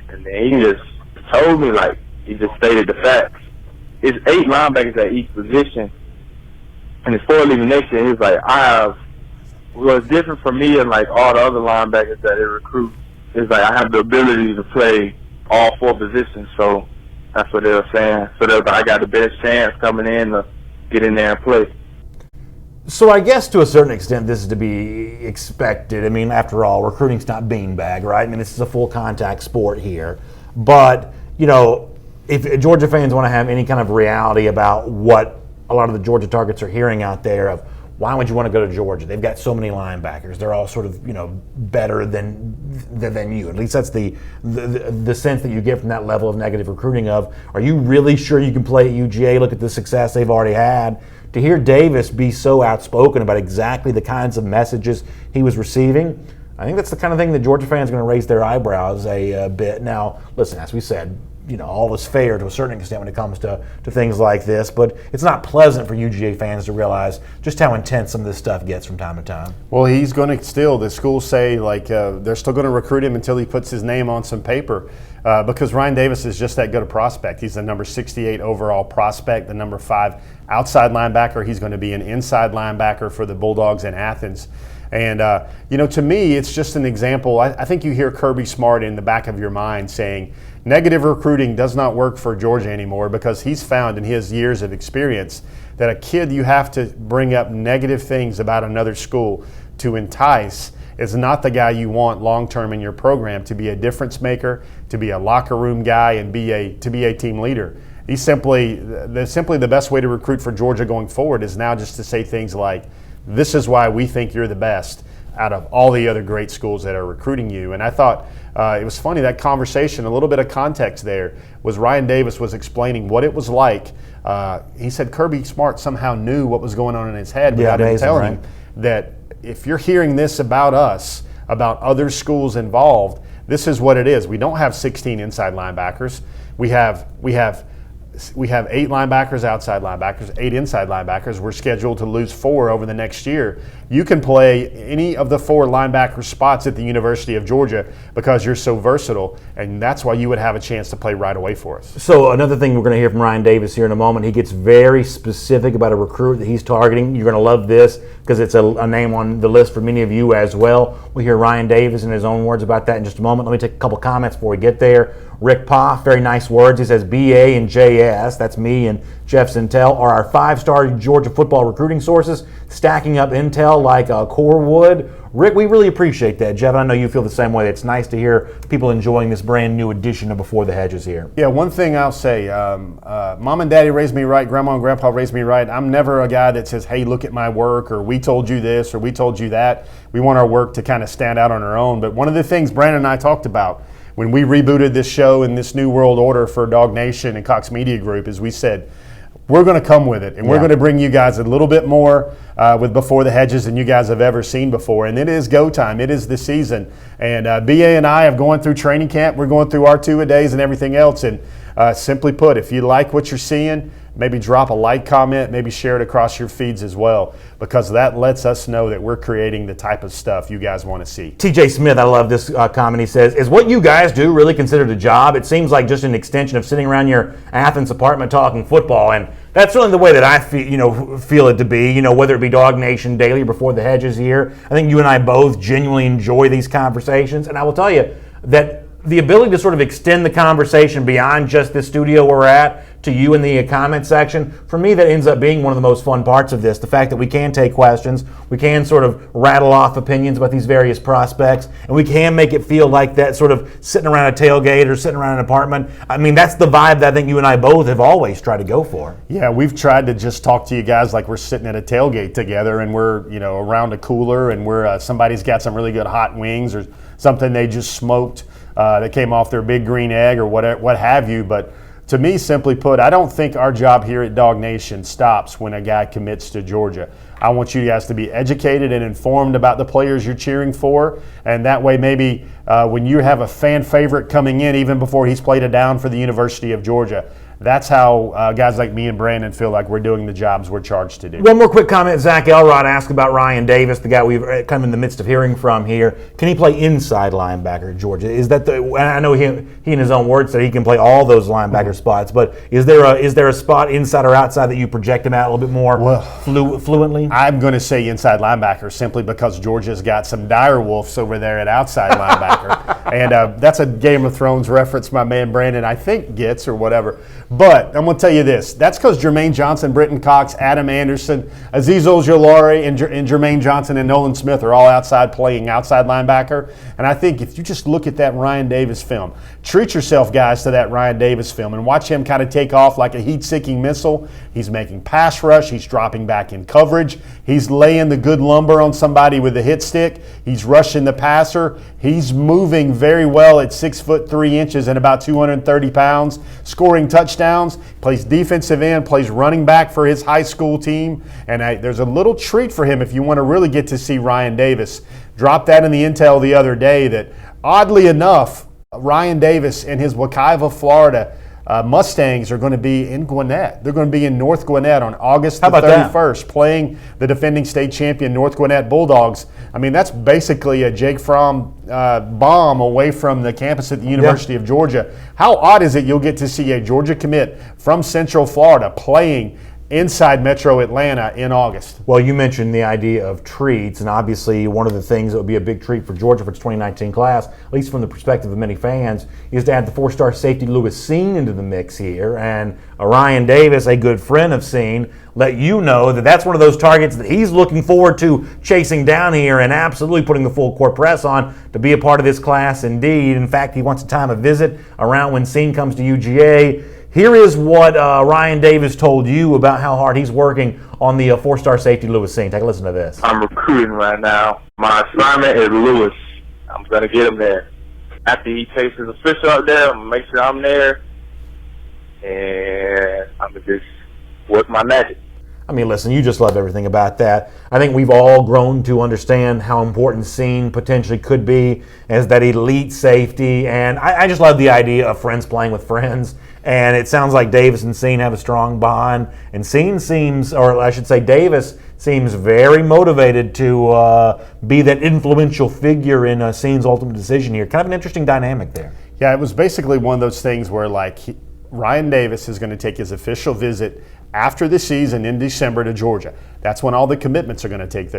And then he just told me, he just stated the facts. It's 8 linebackers at each position. And it's 4 leaving next year. He was like, what's different for me and all the other linebackers that they recruit is I have the ability to play all 4 positions. So that's what they were saying. So they were I got the best chance coming in to get in there and play. So I guess to a certain extent this is to be expected. I mean, after all, recruiting's not beanbag, right? I mean, this is a full contact sport here. But, if Georgia fans want to have any kind of reality about what a lot of the Georgia targets are hearing out there of why would you want to go to Georgia? They've got so many linebackers. They're all sort of, better than you. At least that's the sense that you get from that level of negative recruiting of, are you really sure you can play at UGA? Look at the success they've already had. To hear Davis be so outspoken about exactly the kinds of messages he was receiving, I think that's the kind of thing that Georgia fans are going to raise their eyebrows a bit. Now, listen, as we said, all is fair to a certain extent when it comes to things like this, but it's not pleasant for UGA fans to realize just how intense some of this stuff gets from time to time. Well, he's going to still, the schools say, they're still going to recruit him until he puts his name on some paper because Ryan Davis is just that good a prospect. He's the number 68 overall prospect, the number 5 outside linebacker. He's going to be an inside linebacker for the Bulldogs in Athens. And, to me, it's just an example. I think you hear Kirby Smart in the back of your mind saying negative recruiting does not work for Georgia anymore because he's found in his years of experience that a kid you have to bring up negative things about another school to entice is not the guy you want long-term in your program to be a difference maker, to be a locker room guy, and to be a team leader. He's simply the best way to recruit for Georgia going forward is now just to say things like, this is why we think you're the best out of all the other great schools that are recruiting you. And I thought it was funny, that conversation, a little bit of context there, was Ryan Davis was explaining what it was like. He said Kirby Smart somehow knew what was going on in his head without him telling him that if you're hearing this about us, about other schools involved, this is what it is. We don't have 16 inside linebackers. We have 8 linebackers, outside linebackers, 8 inside linebackers. We're scheduled to lose 4 over the next year. You can play any of the 4 linebacker spots at the University of Georgia because you're so versatile, and that's why you would have a chance to play right away for us. So another thing we're going to hear from Ryan Davis here in a moment, he gets very specific about a recruit that he's targeting. You're going to love this because it's a name on the list for many of you as well. We'll hear Ryan Davis in his own words about that in just a moment. Let me take a couple comments before we get there. Rick Poff, very nice words. He says, BA and JS, that's me and Jeff Sintel, are our 5-star Georgia football recruiting sources, stacking up intel like Core would. Rick, we really appreciate that. Jeff, I know you feel the same way. It's nice to hear people enjoying this brand new edition of Before the Hedges here. Yeah, one thing I'll say, Mom and Daddy raised me right, Grandma and Grandpa raised me right. I'm never a guy that says, hey, look at my work, or we told you this, or we told you that. We want our work to kind of stand out on our own. But one of the things Brandon and I talked about when we rebooted this show in this new world order for Dog Nation and Cox Media Group is we said, we're going to come with it, and we're going to bring you guys a little bit more with Before the Hedges than you guys have ever seen before. And it is go time. It is the season. And BA and I have gone through training camp. We're going through our 2-a-days and everything else. And simply put, if you like what you're seeing, maybe drop a like comment, maybe share it across your feeds as well, because that lets us know that we're creating the type of stuff you guys want to see. TJ Smith, I love this comment. He says, is what you guys do really considered a job? It seems like just an extension of sitting around your Athens apartment talking football. And That's certainly the way that I feel it to be. Whether it be Dog Nation Daily or before the Hedges here, I think you and I both genuinely enjoy these conversations, and I will tell you that the ability to sort of extend the conversation beyond just the studio we're at to you in the comment section, for me that ends up being one of the most fun parts of this. The fact that we can take questions, we can sort of rattle off opinions about these various prospects, and we can make it feel like that sort of sitting around a tailgate or sitting around an apartment. I mean, that's the vibe that I think you and I both have always tried to go for. Yeah, we've tried to just talk to you guys like we're sitting at a tailgate together, and we're around a cooler, and we're somebody's got some really good hot wings or something they just smoked that came off their big green egg or what have you. But to me, simply put, I don't think our job here at Dog Nation stops when a guy commits to Georgia. I want you guys to be educated and informed about the players you're cheering for, and that way maybe when you have a fan favorite coming in, even before he's played a down for the University of Georgia, that's how guys like me and Brandon feel like we're doing the jobs we're charged to do. One more quick comment. Zach Elrod asked about Ryan Davis, the guy we've come in the midst of hearing from here. Can he play inside linebacker at Georgia? Is that I know he in his own words said he can play all those linebacker spots, but is there a spot inside or outside that you project him at a little bit more fluently? I'm going to say inside linebacker simply because Georgia's got some dire wolves over there at outside linebacker. And that's a Game of Thrones reference my man Brandon, I think, gets or whatever. But I'm going to tell you this. That's because Jermaine Johnson, Britton Cox, Adam Anderson, Azeez Ojulari, and Jermaine Johnson and Nolan Smith are all playing outside linebacker. And I think if you just look at that Ryan Davis film, treat yourself, guys, to that Ryan Davis film and watch him kind of take off like a heat-seeking missile. He's making pass rush. He's dropping back in coverage. He's laying the good lumber on somebody with the hit stick. He's rushing the passer. He's moving very well at 6'3" and about 230 pounds, scoring touchdowns, plays defensive end, plays running back for his high school team. And there's a little treat for him if you want to really get to see Ryan Davis. Dropped that in the intel the other day that, oddly enough, Ryan Davis and his Wekiva, Florida Mustangs are going to be in Gwinnett. They're going to be in North Gwinnett on August the 31st, playing the defending state champion North Gwinnett Bulldogs. I mean, that's basically a Jake Fromm bomb away from the campus at the University of Georgia. How odd is it you'll get to see a Georgia commit from Central Florida playing inside Metro Atlanta in August? Well, you mentioned the idea of treats, and obviously one of the things that would be a big treat for Georgia for its 2019 class, at least from the perspective of many fans, is to add the four-star safety Lewis Cine into the mix here. And Ryan Davis, a good friend of Cine, let you know that that's one of those targets that he's looking forward to chasing down here and absolutely putting the full court press on to be a part of this class indeed. In fact, he wants a time of visit around when Cine comes to UGA. Here is what Ryan Davis told you about how hard he's working on the four-star safety Lewis Cine. Take a listen to this. I'm recruiting right now. My assignment is Lewis. I'm going to get him there. After he takes his official up there, I'm going to make sure I'm there. And I'm going to just work my magic. I mean, listen, you just love everything about that. I think we've all grown to understand how important Cine potentially could be as that elite safety. And I just love the idea of friends playing with friends. And it sounds like Davis and Cine have a strong bond. And Cine seems, or I should say Davis, seems very motivated to be that influential figure in Cine's ultimate decision here. Kind of an interesting dynamic there. Yeah, it was basically one of those things where Ryan Davis is going to take his official visit after the season in December to Georgia. That's when all the commitments are going to take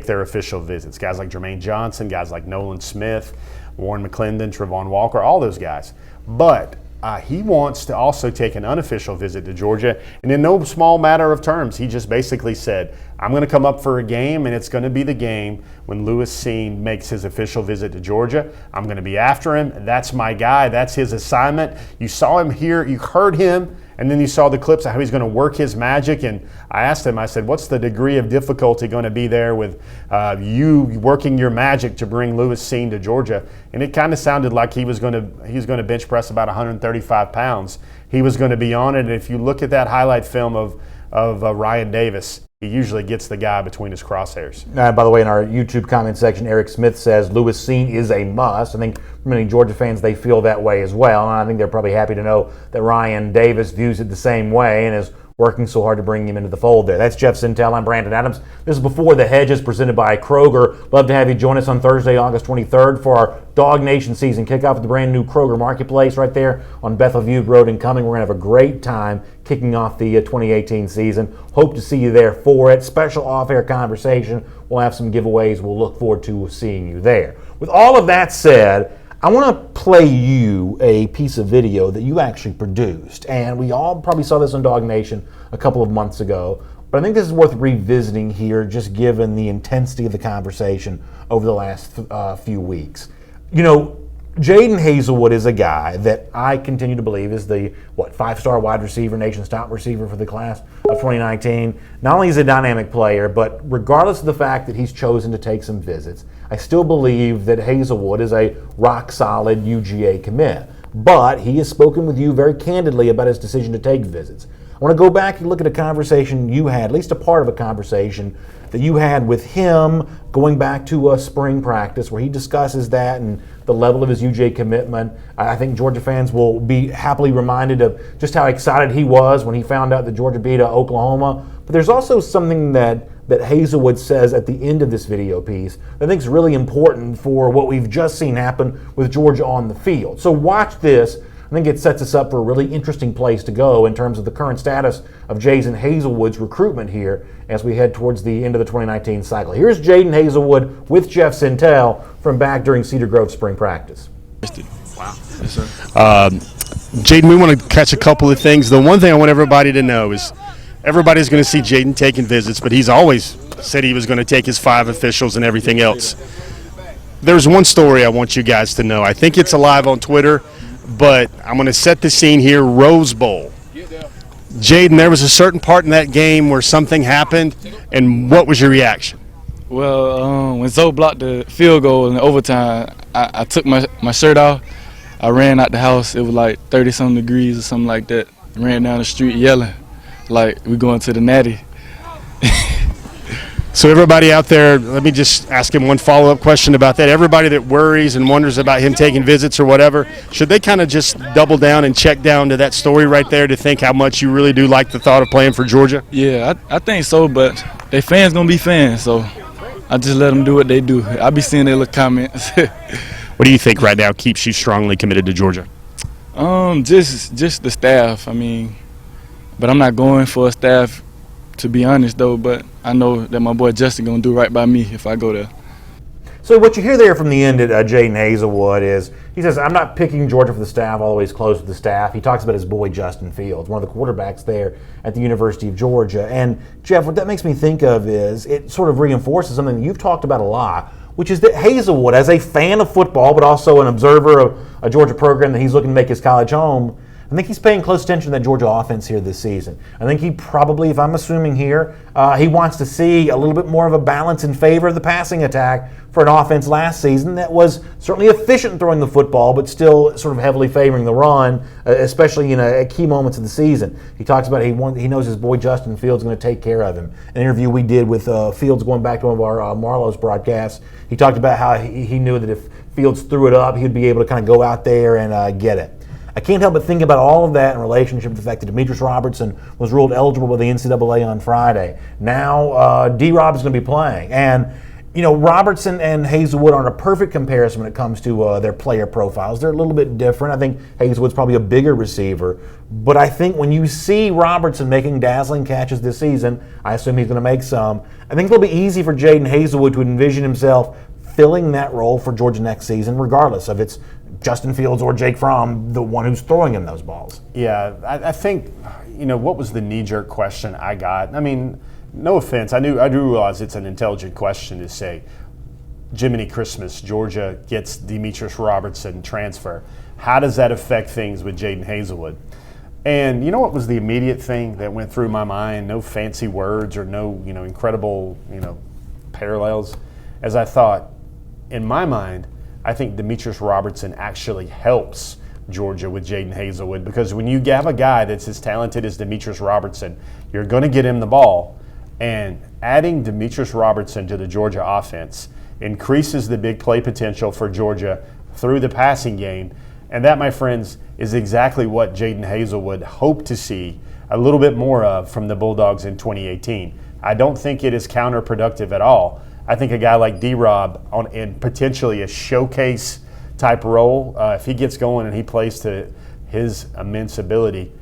their official visits. Guys like Jermaine Johnson, guys like Nolan Smith, Warren McClendon, Trevon Walker, all those guys. But he wants to also take an unofficial visit to Georgia, and in no small matter of terms, he just basically said, I'm going to come up for a game, and it's going to be the game when Lewis Cine makes his official visit to Georgia. I'm going to be after him. That's my guy. That's his assignment. You saw him here. You heard him, and then you saw the clips of how he's going to work his magic. And I asked him, I said, what's the degree of difficulty going to be there with you working your magic to bring Lewis Cine to Georgia? And it kind of sounded like he was going to bench press about 135 pounds. He was going to be on it. And if you look at that highlight film of Ryan Davis, he usually gets the guy between his crosshairs. By the way, in our YouTube comment section, Eric Smith says Lewis Cine is a must. I think for many Georgia fans, they feel that way as well. And I think they're probably happy to know that Ryan Davis views it the same way and is working so hard to bring him into the fold there. That's Jeff Sintel. I'm Brandon Adams. This is Before the Hedges, presented by Kroger. Love to have you join us on Thursday, August 23rd for our Dog Nation season kickoff at the brand new Kroger Marketplace right there on Bethel View Road in Cumming. We're going to have a great time kicking off the 2018 season. Hope to see you there for it. Special off-air conversation. We'll have some giveaways. We'll look forward to seeing you there. With all of that said, I want to play you a piece of video that you actually produced. And we all probably saw this on Dog Nation a couple of months ago. But I think this is worth revisiting here, just given the intensity of the conversation over the last few weeks. You know, Jadon Haselwood is a guy that I continue to believe is the, five-star wide receiver, nation's top receiver for the class of 2019. Not only is he a dynamic player, but regardless of the fact that he's chosen to take some visits, I still believe that Haselwood is a rock-solid UGA commit. But he has spoken with you very candidly about his decision to take visits. I want to go back and look at a conversation you had, at least a part of a conversation that you had with him going back to a spring practice where he discusses that and the level of his UGA commitment. I think Georgia fans will be happily reminded of just how excited he was when he found out that Georgia beat Oklahoma. But there's also something that Haselwood says at the end of this video piece that I think is really important for what we've just seen happen with Georgia on the field. So watch this. I think it sets us up for a really interesting place to go in terms of the current status of Jadon Haselwood's recruitment here as we head towards the end of the 2019 cycle. Here's Jadon Haselwood with Jeff Sintel from back during Cedar Grove spring practice. Wow. Yes, sir. Jadon, we want to catch a couple of things. The one thing I want everybody to know is everybody's going to see Jadon taking visits, but he's always said he was going to take his 5 officials and everything else. There's one story I want you guys to know. I think it's alive on Twitter, but I'm going to set the scene here. Rose Bowl. Jadon, there was a certain part in that game where something happened, and what was your reaction? Well, when Zoe blocked the field goal in the overtime, I took my shirt off. I ran out the house. It was like 30-something degrees or something like that. I ran down the street yelling like we going to the Natty. So everybody out there, let me just ask him one follow-up question about that. Everybody that worries and wonders about him taking visits or whatever, should they kind of just double down and check down to that story right there to think how much you really do like the thought of playing for Georgia? Yeah, I think so, but they fans going to be fans, so I just let them do what they do. I be seeing their little comments. What do you think right now keeps you strongly committed to Georgia? Just the staff. I mean, but I'm not going for a staff, to be honest, though, but I know that my boy Justin going to do right by me if I go there. So what you hear there from the end at Jadon Haselwood is, he says, I'm not picking Georgia for the staff, I'll always close with the staff. He talks about his boy Justin Fields, one of the quarterbacks there at the University of Georgia. And Jeff, what that makes me think of is it sort of reinforces something that you've talked about a lot, which is that Haselwood, as a fan of football, but also an observer of a Georgia program that he's looking to make his college home, I think he's paying close attention to that Georgia offense here this season. I think he probably, if I'm assuming here, he wants to see a little bit more of a balance in favor of the passing attack for an offense last season that was certainly efficient in throwing the football, but still sort of heavily favoring the run, especially at key moments of the season. He talks about he knows his boy Justin Fields is going to take care of him. An interview we did with Fields going back to one of our Marlowe's broadcasts, he talked about how he knew that if Fields threw it up, he'd be able to kind of go out there and get it. I can't help but think about all of that in relationship to the fact that Demetrius Robertson was ruled eligible by the NCAA on Friday. Now D-Rob is going to be playing. And, you know, Robertson and Haselwood aren't a perfect comparison when it comes to their player profiles. They're a little bit different. I think Haselwood's probably a bigger receiver. But I think when you see Robertson making dazzling catches this season, I assume he's going to make some, I think it'll be easy for Jadon Haselwood to envision himself filling that role for Georgia next season, regardless of it's Justin Fields or Jake Fromm, the one who's throwing him those balls. Yeah, I think, you know, what was the knee-jerk question I got? I mean, no offense, I do realize it's an intelligent question to say, Jiminy Christmas, Georgia gets Demetrius Robertson transfer. How does that affect things with Jadon Haselwood? And you know what was the immediate thing that went through my mind? No fancy words or no, incredible, parallels. As I thought, in my mind, I think Demetrius Robertson actually helps Georgia with Jadon Haselwood, because when you have a guy that's as talented as Demetrius Robertson, you're going to get him the ball. And adding Demetrius Robertson to the Georgia offense increases the big play potential for Georgia through the passing game. And that, my friends, is exactly what Jadon Haselwood hoped to see a little bit more of from the Bulldogs in 2018. I don't think it is counterproductive at all. I think a guy like D-Rob in potentially a showcase type role, if he gets going and he plays to his immense ability,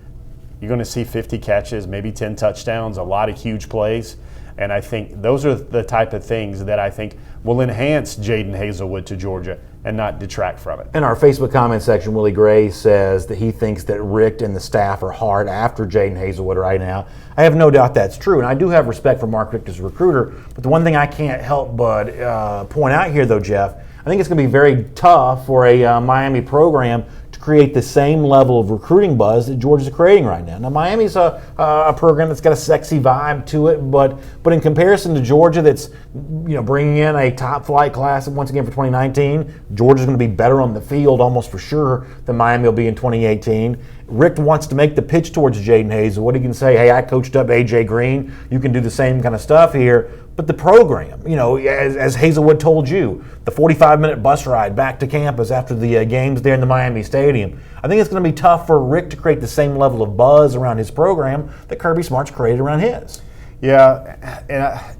you're going to see 50 catches, maybe 10 touchdowns, a lot of huge plays. And I think those are the type of things that I think will enhance Jadon Haselwood to Georgia and not detract from it. In our Facebook comment section, Willie Gray says that he thinks that Richt and the staff are hard after Jadon Haselwood right now. I have no doubt that's true, and I do have respect for Mark Richt as a recruiter. But the one thing I can't help but point out here, though, Jeff, I think it's going to be very tough for a Miami program to create the same level of recruiting buzz that Georgia's creating right now. Now, Miami's a program that's got a sexy vibe to it, but in comparison to Georgia, that's bringing in a top flight class once again for 2019, Georgia's going to be better on the field almost for sure than Miami will be in 2018. Richt wants to make the pitch towards Jadon Haselwood. He can say, hey, I coached up A.J. Green. You can do the same kind of stuff here. But the program, as Haselwood told you, the 45-minute bus ride back to campus after the games there in the Miami Stadium, I think it's going to be tough for Richt to create the same level of buzz around his program that Kirby Smart's created around his. Yeah,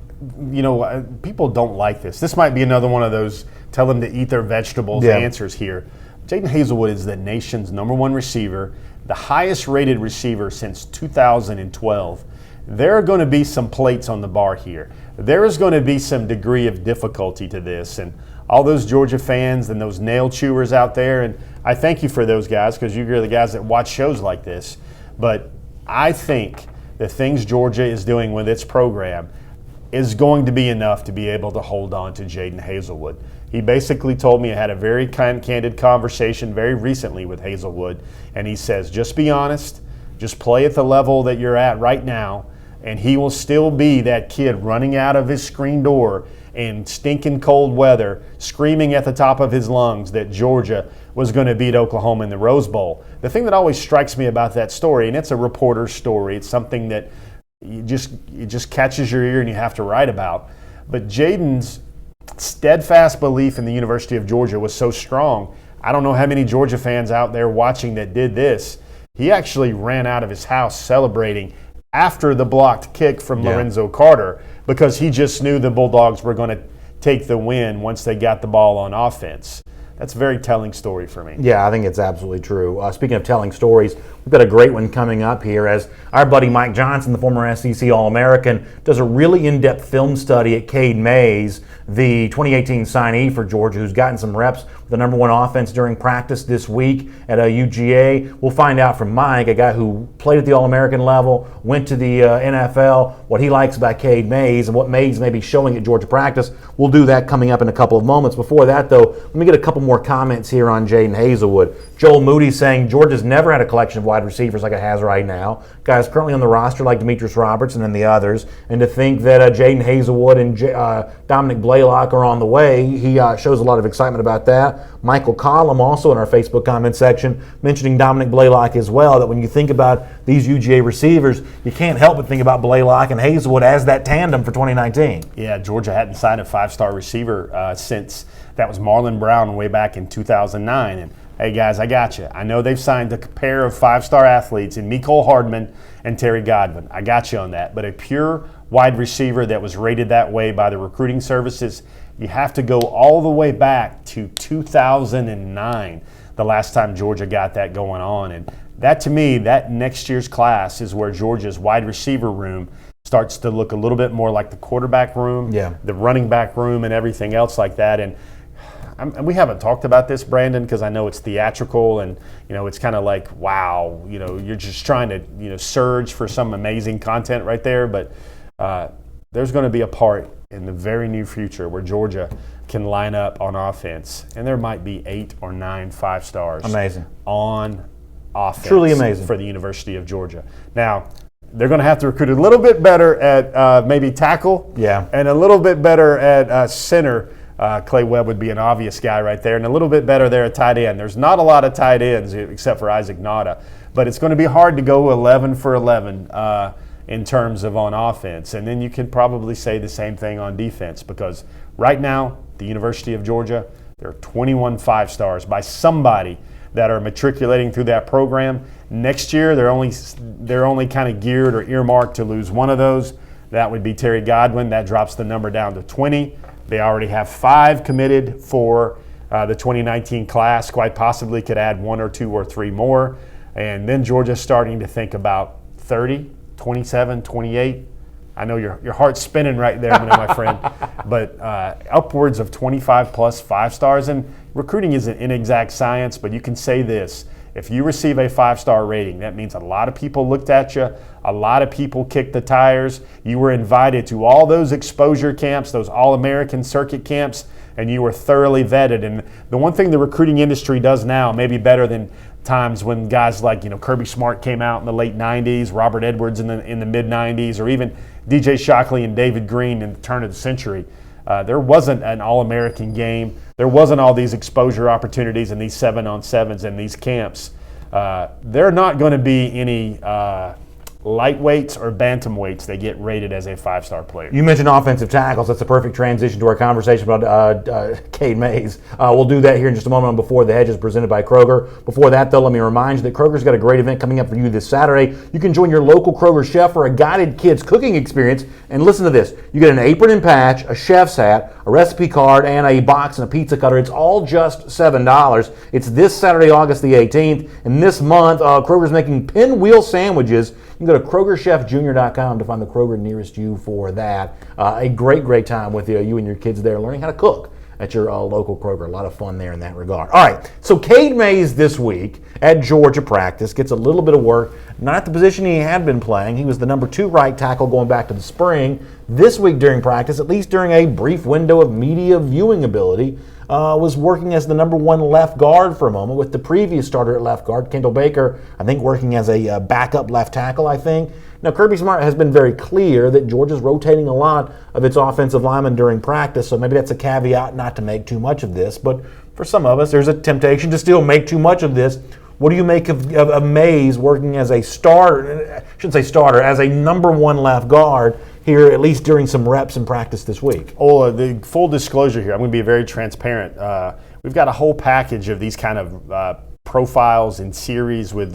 and people don't like this. This might be another one of those tell them to eat their vegetables answers here. Jadon Haselwood is the nation's #1 receiver, the highest rated receiver since 2012. There are going to be some plates on the bar here. There is going to be some degree of difficulty to this, and all those Georgia fans and those nail chewers out there, and I thank you for those guys because you're the guys that watch shows like this, but I think the things Georgia is doing with its program is going to be enough to be able to hold on to Jadon Haselwood. He basically told me I had a very candid conversation very recently with Haselwood, and he says, just be honest, just play at the level that you're at right now, and he will still be that kid running out of his screen door in stinking cold weather, screaming at the top of his lungs that Georgia was going to beat Oklahoma in the Rose Bowl. The thing that always strikes me about that story, and it's a reporter's story, it's something that it just catches your ear and you have to write about, but Jadon's steadfast belief in the University of Georgia was so strong. I don't know how many Georgia fans out there watching that did this. He actually ran out of his house celebrating after the blocked kick from Lorenzo Carter because he just knew the Bulldogs were going to take the win once they got the ball on offense. That's a very telling story for me. Yeah, I think it's absolutely true. Speaking of telling stories, we've got a great one coming up here as our buddy Mike Johnson, the former SEC All-American, does a really in-depth film study at Cade Mays, the 2018 signee for Georgia, who's gotten some reps with the #1 offense during practice this week at UGA. We'll find out from Mike, a guy who played at the All-American level, went to the NFL, what he likes about Cade Mays and what Mays may be showing at Georgia practice. We'll do that coming up in a couple of moments. Before that, though, let me get a couple more comments here on Jadon Haselwood. Joel Moody saying Georgia's never had a collection of wide receivers like it has right now. Guys currently on the roster like Demetrius Robertson and the others. And to think that Jadon Haselwood and Dominic Blaylock are on the way, he shows a lot of excitement about that. Michael Collum also in our Facebook comment section mentioning Dominic Blaylock as well, that when you think about these UGA receivers, you can't help but think about Blaylock and Haselwood as that tandem for 2019. Yeah, Georgia hadn't signed a 5-star receiver since that was Marlon Brown way back in 2009. And hey guys, I got you. I know they've signed a pair of 5-star athletes in Mecole Hardman and Terry Godwin. I got you on that. But a pure wide receiver that was rated that way by the recruiting services, you have to go all the way back to 2009, the last time Georgia got that going on. And that, to me, that next year's class is where Georgia's wide receiver room starts to look a little bit more like the quarterback room, the running back room, and everything else like that. And we haven't talked about this, Brandon, because I know it's theatrical and it's kind of like, wow, you're just trying to surge for some amazing content right there. But there's going to be a part in the very near future where Georgia can line up on offense, and there might be 8 or 9 5-stars. Amazing. On offense. Truly amazing. For the University of Georgia. Now, they're going to have to recruit a little bit better at maybe tackle and a little bit better at center. Clay Webb would be an obvious guy right there, and a little bit better there at tight end. There's not a lot of tight ends except for Isaac Nauta, but it's going to be hard to go 11 for 11 in terms of on offense. And then you can probably say the same thing on defense, because right now, the University of Georgia, there are 21 5-stars by somebody that are matriculating through that program. Next year, they're only kind of geared or earmarked to lose one of those. That would be Terry Godwin. That drops the number down to 20. They already have 5 committed for the 2019 class. Quite possibly could add 1 or 2 or 3 more. And then Georgia's starting to think about 30, 27, 28. I know your heart's spinning right there, my friend. But upwards of 25 plus 5-stars. And recruiting is an inexact science, but you can say this. If you receive a 5-star rating, that means a lot of people looked at you, a lot of people kicked the tires. You were invited to all those exposure camps, those All-American circuit camps, and you were thoroughly vetted. And the one thing the recruiting industry does now, maybe better than times when guys like Kirby Smart came out in the late 90s, Robert Edwards in the mid 90s, or even DJ Shockley and David Green in the turn of the century. There wasn't an All-American game. There wasn't all these exposure opportunities and these 7-on-7s and these camps. There are not going to be any lightweights or bantamweights that get rated as a 5-star player. You mentioned offensive tackles. That's a perfect transition to our conversation about Cade Mays. We'll do that here in just a moment on Before the Hedges, presented by Kroger. Before that, though, let me remind you that Kroger's got a great event coming up for you this Saturday. You can join your local Kroger chef for a guided kids cooking experience. And listen to this. You get an apron and patch, a chef's hat, a recipe card, and a box and a pizza cutter. It's all just $7. It's this Saturday, August the 18th. And this month, Kroger's making pinwheel sandwiches. You can go to KrogerChefJr.com to find the Kroger nearest you for that. A great time with you and your kids there learning how to cook at your local Kroger. A lot of fun there in that regard. All right, so Cade Mays this week at Georgia practice gets a little bit of work, not at the position he had been playing. He was the number 2 right tackle going back to the spring. This week during practice, at least during a brief window of media viewing ability, was working as the number 1 left guard for a moment with the previous starter at left guard, Kendall Baker, I think working as a backup left tackle, I think. Now, Kirby Smart has been very clear that Georgia's rotating a lot of its offensive linemen during practice, so maybe that's a caveat not to make too much of this. But for some of us, there's a temptation to still make too much of this. What do you make of Mays working as a starter, I shouldn't say starter, as a number 1 left guard here, at least during some reps in practice this week? Oh, the full disclosure here, I'm going to be very transparent. We've got a whole package of these kind of profiles and series with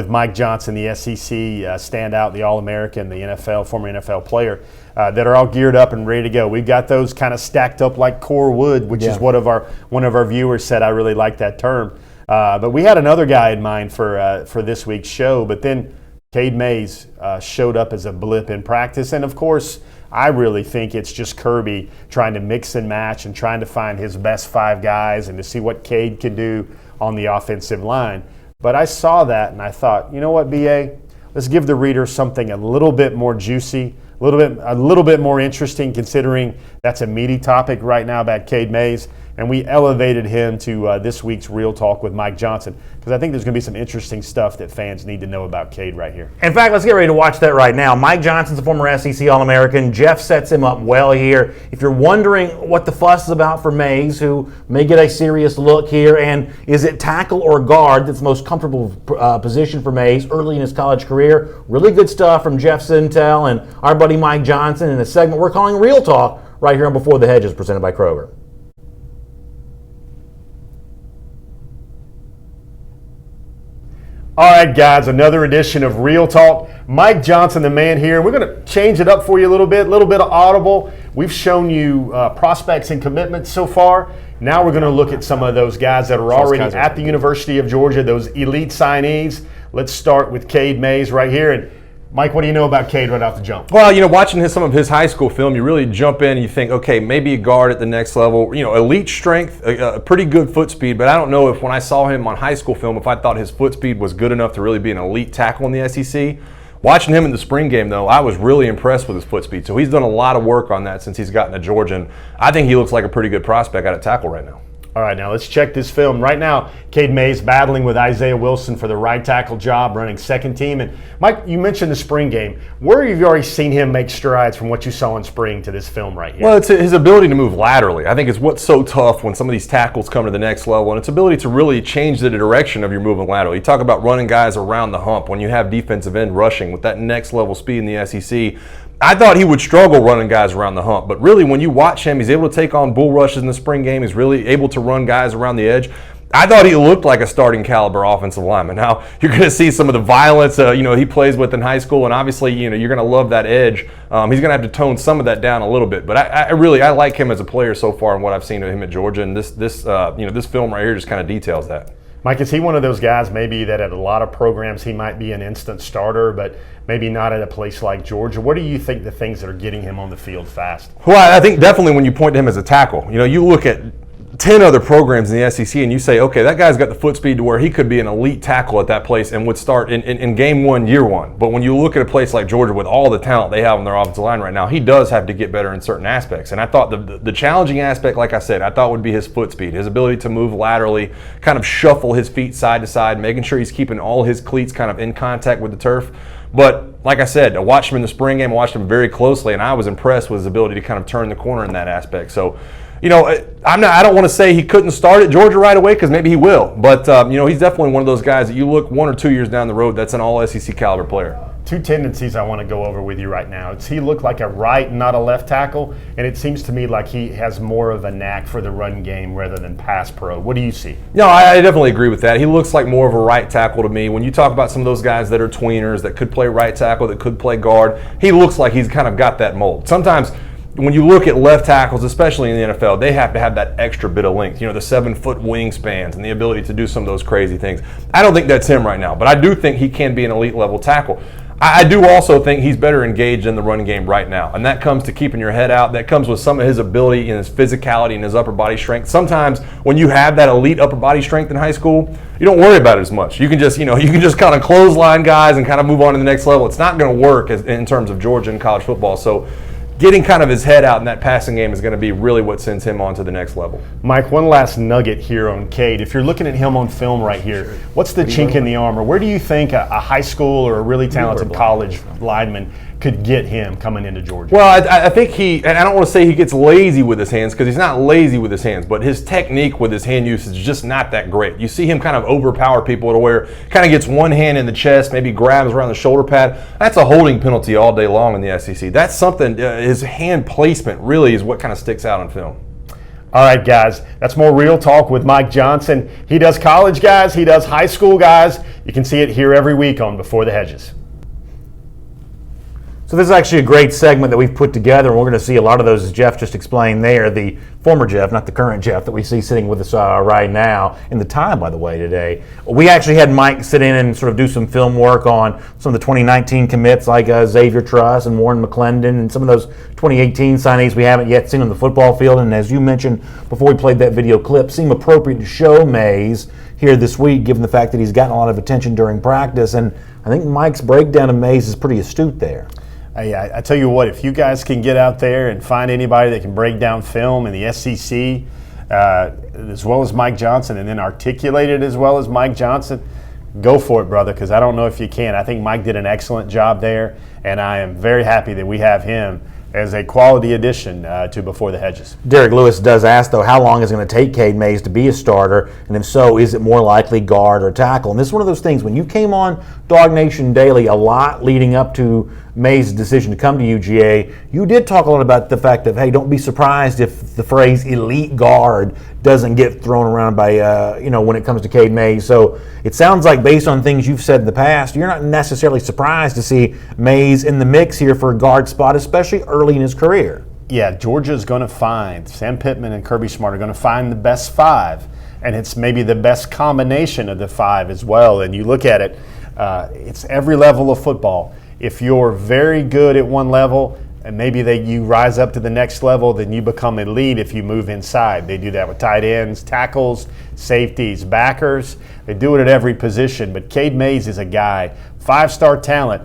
Mike Johnson, the SEC standout, the All-American, the NFL, former NFL player, that are all geared up and ready to go. We've got those kind of stacked up like core wood, which is one of our viewers said. I really like that term. But we had another guy in mind for this week's show, but then Cade Mays showed up as a blip in practice. And, of course, I really think it's just Kirby trying to mix and match and trying to find his best 5 guys and to see what Cade can do on the offensive line. But I saw that and I thought, you know what, BA? Let's give the reader something a little bit more juicy, a little bit more interesting, considering that's a meaty topic right now about Cade Mays. And we elevated him to this week's Real Talk with Mike Johnson, because I think there's going to be some interesting stuff that fans need to know about Cade right here. In fact, let's get ready to watch that right now. Mike Johnson's a former SEC All-American. Jeff sets him up well here. If you're wondering what the fuss is about for Mays, who may get a serious look here, and is it tackle or guard that's the most comfortable position for Mays early in his college career, really good stuff from Jeff Sintel and our buddy Mike Johnson in a segment we're calling Real Talk right here on Before the Hedges, presented by Kroger. All right, guys, another edition of Real Talk. Mike Johnson, the man here. We're going to change it up for you a little bit of audible. We've shown you prospects and commitments so far. Now we're going to look at some of those guys that are already at the University of Georgia, those elite signees. Let's start with Cade Mays right here. And Mike, what do you know about Cade right off the jump? Well, watching some of his high school film, you really jump in and you think, okay, maybe a guard at the next level. Elite strength, a pretty good foot speed, but I don't know if when I saw him on high school film, if I thought his foot speed was good enough to really be an elite tackle in the SEC. Watching him in the spring game, though, I was really impressed with his foot speed. So he's done a lot of work on that since he's gotten to Georgia, and I think he looks like a pretty good prospect out at tackle right now. All right, now let's check this film. Right now, Cade Mays battling with Isaiah Wilson for the right tackle job, running second team. And Mike, you mentioned the spring game. Where have you already seen him make strides from what you saw in spring to this film right here? Well, it's his ability to move laterally. I think it's what's so tough when some of these tackles come to the next level, and its ability to really change the direction of your movement laterally. You talk about running guys around the hump when you have defensive end rushing with that next level speed in the SEC. I thought he would struggle running guys around the hump, but really when you watch him, he's able to take on bull rushes in the spring game. He's really able to run guys around the edge. I thought he looked like a starting caliber offensive lineman. Now, you're going to see some of the violence, he plays with in high school, and obviously, you're going to love that edge. He's going to have to tone some of that down a little bit. But I like him as a player so far and what I've seen of him at Georgia, and this film right here just kind of details that. Mike, is he one of those guys maybe that at a lot of programs he might be an instant starter, but maybe not at a place like Georgia? What do you think the things that are getting him on the field fast? Well, I think definitely when you point to him as a tackle, you look at 10 other programs in the SEC and you say, okay, that guy's got the foot speed to where he could be an elite tackle at that place and would start in game one, year one. But when you look at a place like Georgia with all the talent they have on their offensive line right now, he does have to get better in certain aspects. And I thought the challenging aspect, like I said, I thought would be his foot speed, his ability to move laterally, kind of shuffle his feet side to side, making sure he's keeping all his cleats kind of in contact with the turf. But like I said, I watched him in the spring game, I watched him very closely, and I was impressed with his ability to kind of turn the corner in that aspect. So, I don't want to say he couldn't start at Georgia right away because maybe he will. But, he's definitely one of those guys that you look 1 or 2 years down the road, that's an all SEC caliber player. Two tendencies I want to go over with you right now. He looked like a right, not a left tackle, and it seems to me like he has more of a knack for the run game rather than pass pro. What do you see? No, I definitely agree with that. He looks like more of a right tackle to me. When you talk about some of those guys that are tweeners, that could play right tackle, that could play guard, he looks like he's kind of got that mold. Sometimes when you look at left tackles, especially in the NFL, they have to have that extra bit of length, the 7-foot wingspans and the ability to do some of those crazy things. I don't think that's him right now, but I do think he can be an elite level tackle. I do also think he's better engaged in the run game right now, and that comes to keeping your head out. That comes with some of his ability and his physicality and his upper body strength. Sometimes when you have that elite upper body strength in high school, you don't worry about it as much. You can just, kind of clothesline guys and kind of move on to the next level. It's not going to work in terms of Georgia and college football. So getting kind of his head out in that passing game is going to be really what sends him on to the next level. Mike, one last nugget here on Cade. If you're looking at him on film right here, what's the chink in the armor? Where do you think a high school or a really talented college lineman could get him coming into Georgia? Well, I think and I don't want to say he gets lazy with his hands because he's not lazy with his hands, but his technique with his hand use is just not that great. You see him kind of overpower people to where kind of gets one hand in the chest, maybe grabs around the shoulder pad. That's a holding penalty all day long in the SEC. That's something, his hand placement really is what kind of sticks out on film. All right, guys, that's more Real Talk with Mike Johnson. He does college guys, he does high school guys. You can see it here every week on Before the Hedges. So this is actually a great segment that we've put together, and we're going to see a lot of those, as Jeff just explained there, the former Jeff, not the current Jeff that we see sitting with us right now, in the time, by the way, today. We actually had Mike sit in and sort of do some film work on some of the 2019 commits like Xavier Truss and Warren McClendon and some of those 2018 signees we haven't yet seen on the football field. And as you mentioned before we played that video clip, seem appropriate to show Mays here this week, given the fact that he's gotten a lot of attention during practice. And I think Mike's breakdown of Mays is pretty astute there. I tell you what, if you guys can get out there and find anybody that can break down film in the SEC as well as Mike Johnson and then articulate it as well as Mike Johnson, go for it, brother, because I don't know if you can. I think Mike did an excellent job there, and I am very happy that we have him as a quality addition to Before the Hedges. Derek Lewis does ask, though, how long is it going to take Cade Mays to be a starter? And if so, is it more likely guard or tackle? And this is one of those things, when you came on Dog Nation Daily a lot leading up to Mays' decision to come to UGA, you did talk a lot about the fact that, hey, don't be surprised if the phrase elite guard doesn't get thrown around by, when it comes to Cade Mays. So it sounds like, based on things you've said in the past, you're not necessarily surprised to see Mays in the mix here for a guard spot, especially early in his career. Yeah, Georgia's going to find, Sam Pittman and Kirby Smart are going to find the best five, and it's maybe the best combination of the five as well. And you look at it, it's every level of football. If you're very good at one level and maybe you rise up to the next level, then you become elite if you move inside. They do that with tight ends, tackles, safeties, backers. They do it at every position. But Cade Mays is a guy, 5-star talent.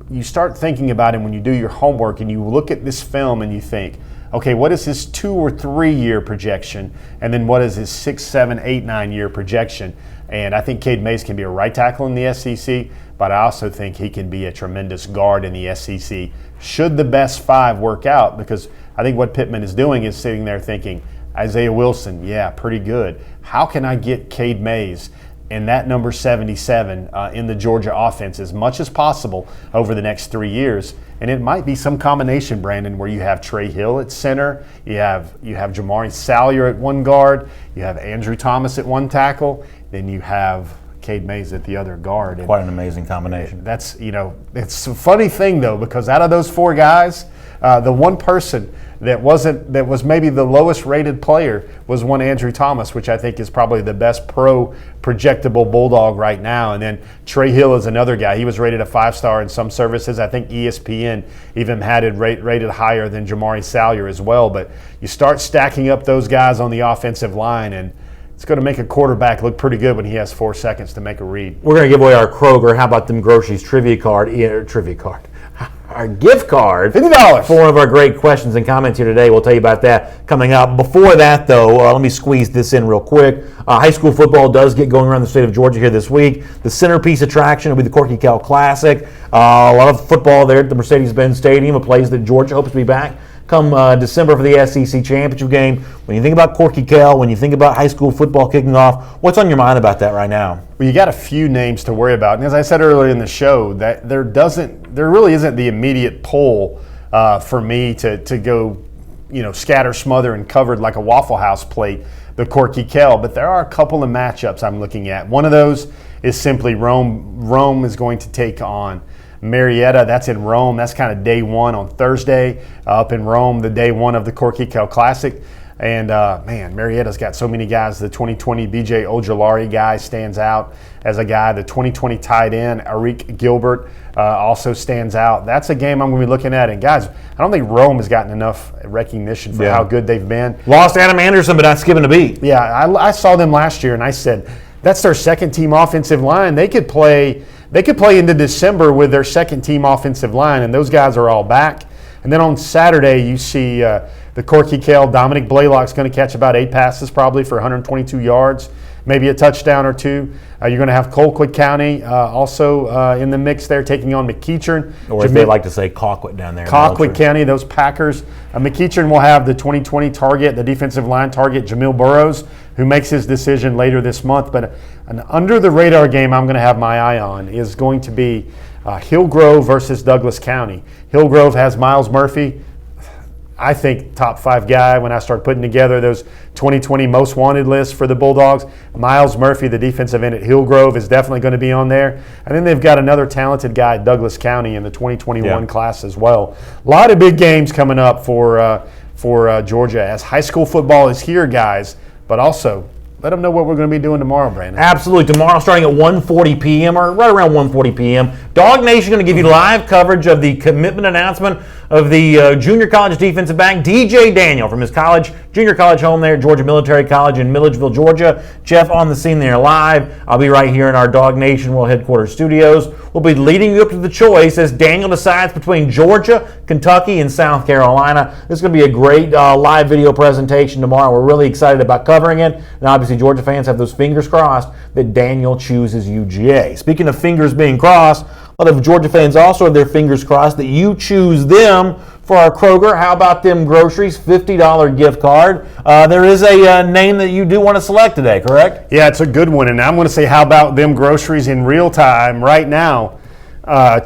You start thinking about him when you do your homework and you look at this film and you think, okay, what is his 2 or 3 year projection? And then what is his 6, 7, 8, 9 year projection? And I think Cade Mays can be a right tackle in the SEC, but I also think he can be a tremendous guard in the SEC should the best five work out, because I think what Pittman is doing is sitting there thinking, Isaiah Wilson, yeah, pretty good. How can I get Cade Mays in that number 77 in the Georgia offense as much as possible over the next 3 years? And it might be some combination, Brandon, where you have Trey Hill at center, you have Jamari Salyer at one guard, you have Andrew Thomas at one tackle, then you have Cade Mays at the other guard. And Quite an amazing combination. that's, it's a funny thing though, because out of those four guys, the one person that was maybe the lowest rated player was one Andrew Thomas, which I think is probably the best projectable Bulldog right now. And then Trey Hill is another guy. He was rated a 5-star in some services. I think ESPN even had it rated higher than Jamari Salyer as well. But you start stacking up those guys on the offensive line, and it's going to make a quarterback look pretty good when he has 4 seconds to make a read. We're going to give away our Kroger How About Them Groceries trivia card. Our gift card, $50 for one of our great questions and comments here today. We'll tell you about that coming up. Before that, though, let me squeeze this in real quick. High school football does get going around the state of Georgia here this week. The centerpiece attraction will be the Corky Kell Classic. A lot of football there at the Mercedes-Benz Stadium, a place that Georgia hopes to be back come December for the SEC championship game. When you think about Corky Kell, when you think about high school football kicking off, what's on your mind about that right now? Well, you got a few names to worry about, and as I said earlier in the show, that there really isn't the immediate pull for me to go, scatter, smother, and covered like a Waffle House plate, the Corky Kell. But there are a couple of matchups I'm looking at. One of those is simply Rome. Rome is going to take on Marietta. That's in Rome. That's kind of day one on Thursday up in Rome, the day one of the Corky Kell Classic. And, Marietta's got so many guys. The 2020 B.J. Ojolari guy stands out as a guy. The 2020 tight end, Arik Gilbert, also stands out. That's a game I'm going to be looking at. And, guys, I don't think Rome has gotten enough recognition for how good they've been. Lost Adam Anderson, but not skipping a beat. Yeah, I saw them last year, and I said, that's their second-team offensive line. They could play into December with their second-team offensive line, and those guys are all back. And then on Saturday, you see the Corky Kell, Dominic Blaylock's going to catch about 8 passes probably for 122 yards, maybe a touchdown or two. You're going to have Colquitt County also in the mix there, taking on McEachern. Or as they like to say, Colquitt down there. Colquitt County, those Packers. McEachern will have the 2020 target, the defensive line target, Jamil Burrows, who makes his decision later this month. But an under-the-radar game I'm going to have my eye on is going to be Hillgrove versus Douglas County. Hillgrove has Miles Murphy, I think top 5 guy when I start putting together those 2020 most wanted lists for the Bulldogs. Miles Murphy, the defensive end at Hillgrove, is definitely going to be on there. And then they've got another talented guy at Douglas County in the 2021 class as well. A lot of big games coming up for Georgia as high school football is here, guys, but also let them know what we're going to be doing tomorrow, Brandon. Absolutely. Tomorrow starting at 1:40 p.m. or right around 1:40 p.m., Dog Nation going to give you live coverage of the commitment announcement of the junior college defensive back, DJ Daniel, from his junior college home there at Georgia Military College in Milledgeville, Georgia. Jeff on the scene there live. I'll be right here in our Dog Nation World Headquarters studios. We'll be leading you up to the choice as Daniel decides between Georgia, Kentucky, and South Carolina. This is going to be a great live video presentation tomorrow. We're really excited about covering it. And obviously, Georgia fans have those fingers crossed that Daniel chooses UGA. Speaking of fingers being crossed, a lot of Georgia fans also have their fingers crossed that you choose them for our Kroger How About Them Groceries $50 gift card. There is a name that you do want to select today, correct? Yeah, it's a good one, and I'm going to say How About Them Groceries in real time right now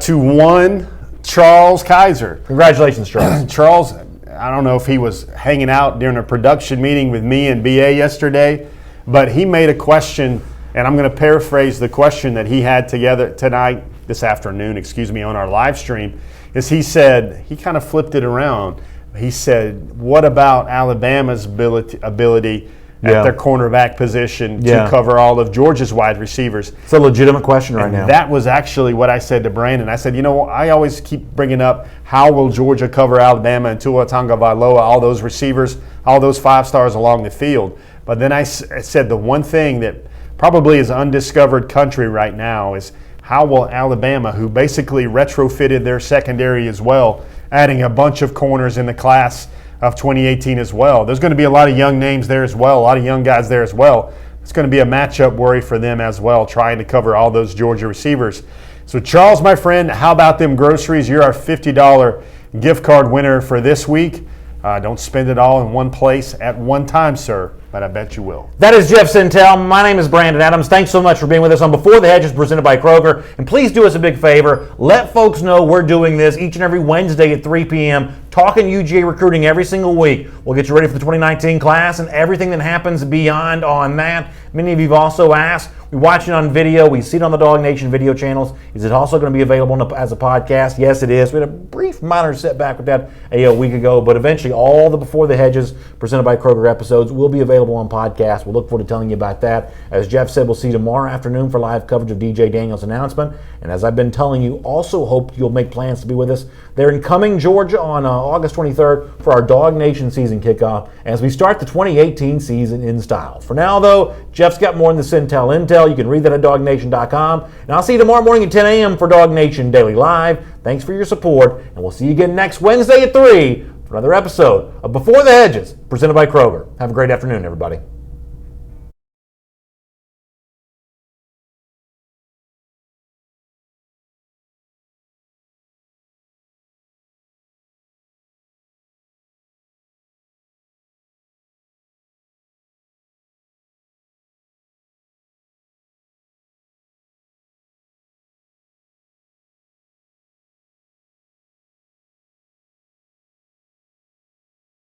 to one Charles Kaiser. Congratulations, Charles. Charles, I don't know if he was hanging out during a production meeting with me and BA yesterday, but he made a question, and I'm going to paraphrase the question that he had this afternoon, on our live stream, is he said, he kind of flipped it around. He said, what about Alabama's ability at their cornerback position to cover all of Georgia's wide receivers? It's a legitimate question right now. That was actually what I said to Brandon. I said, I always keep bringing up how will Georgia cover Alabama and Tua Tagovailoa, all those receivers, all those 5-stars along the field. But then I said the one thing that probably is undiscovered country right now is how will Alabama, who basically retrofitted their secondary as well, adding a bunch of corners in the class of 2018 as well. There's going to be a lot of young names there as well, a lot of young guys there as well. It's going to be a matchup worry for them as well, trying to cover all those Georgia receivers. So Charles, my friend, How About Them Groceries? You're our $50 gift card winner for this week. Don't spend it all in one place at one time, sir, but I bet you will. That is Jeff Sintel. My name is Brandon Adams. Thanks so much for being with us on Before the Hedges, presented by Kroger. And please do us a big favor. Let folks know we're doing this each and every Wednesday at 3 p.m., talking UGA recruiting every single week. We'll get you ready for the 2019 class and everything that happens beyond on that. Many of you have also asked. We watch it on video. We see it on the Dog Nation video channels. Is it also going to be available as a podcast? Yes, it is. We had a brief minor setback with that a week ago, but eventually all the Before the Hedges presented by Kroger episodes will be available on podcast. We'll look forward to telling you about that. As Jeff said, we'll see you tomorrow afternoon for live coverage of DJ Daniels' announcement. And as I've been telling you, also hope you'll make plans to be with us there in Cumming, Georgia on August 23rd for our Dog Nation season kickoff as we start the 2018 season in style. For now, though, Jeff's got more in the Sintel Intel. You can read that at dognation.com. And I'll see you tomorrow morning at 10 a.m. for Dog Nation Daily Live. Thanks for your support, and we'll see you again next Wednesday at 3 for another episode of Before the Hedges, presented by Kroger. Have a great afternoon, everybody.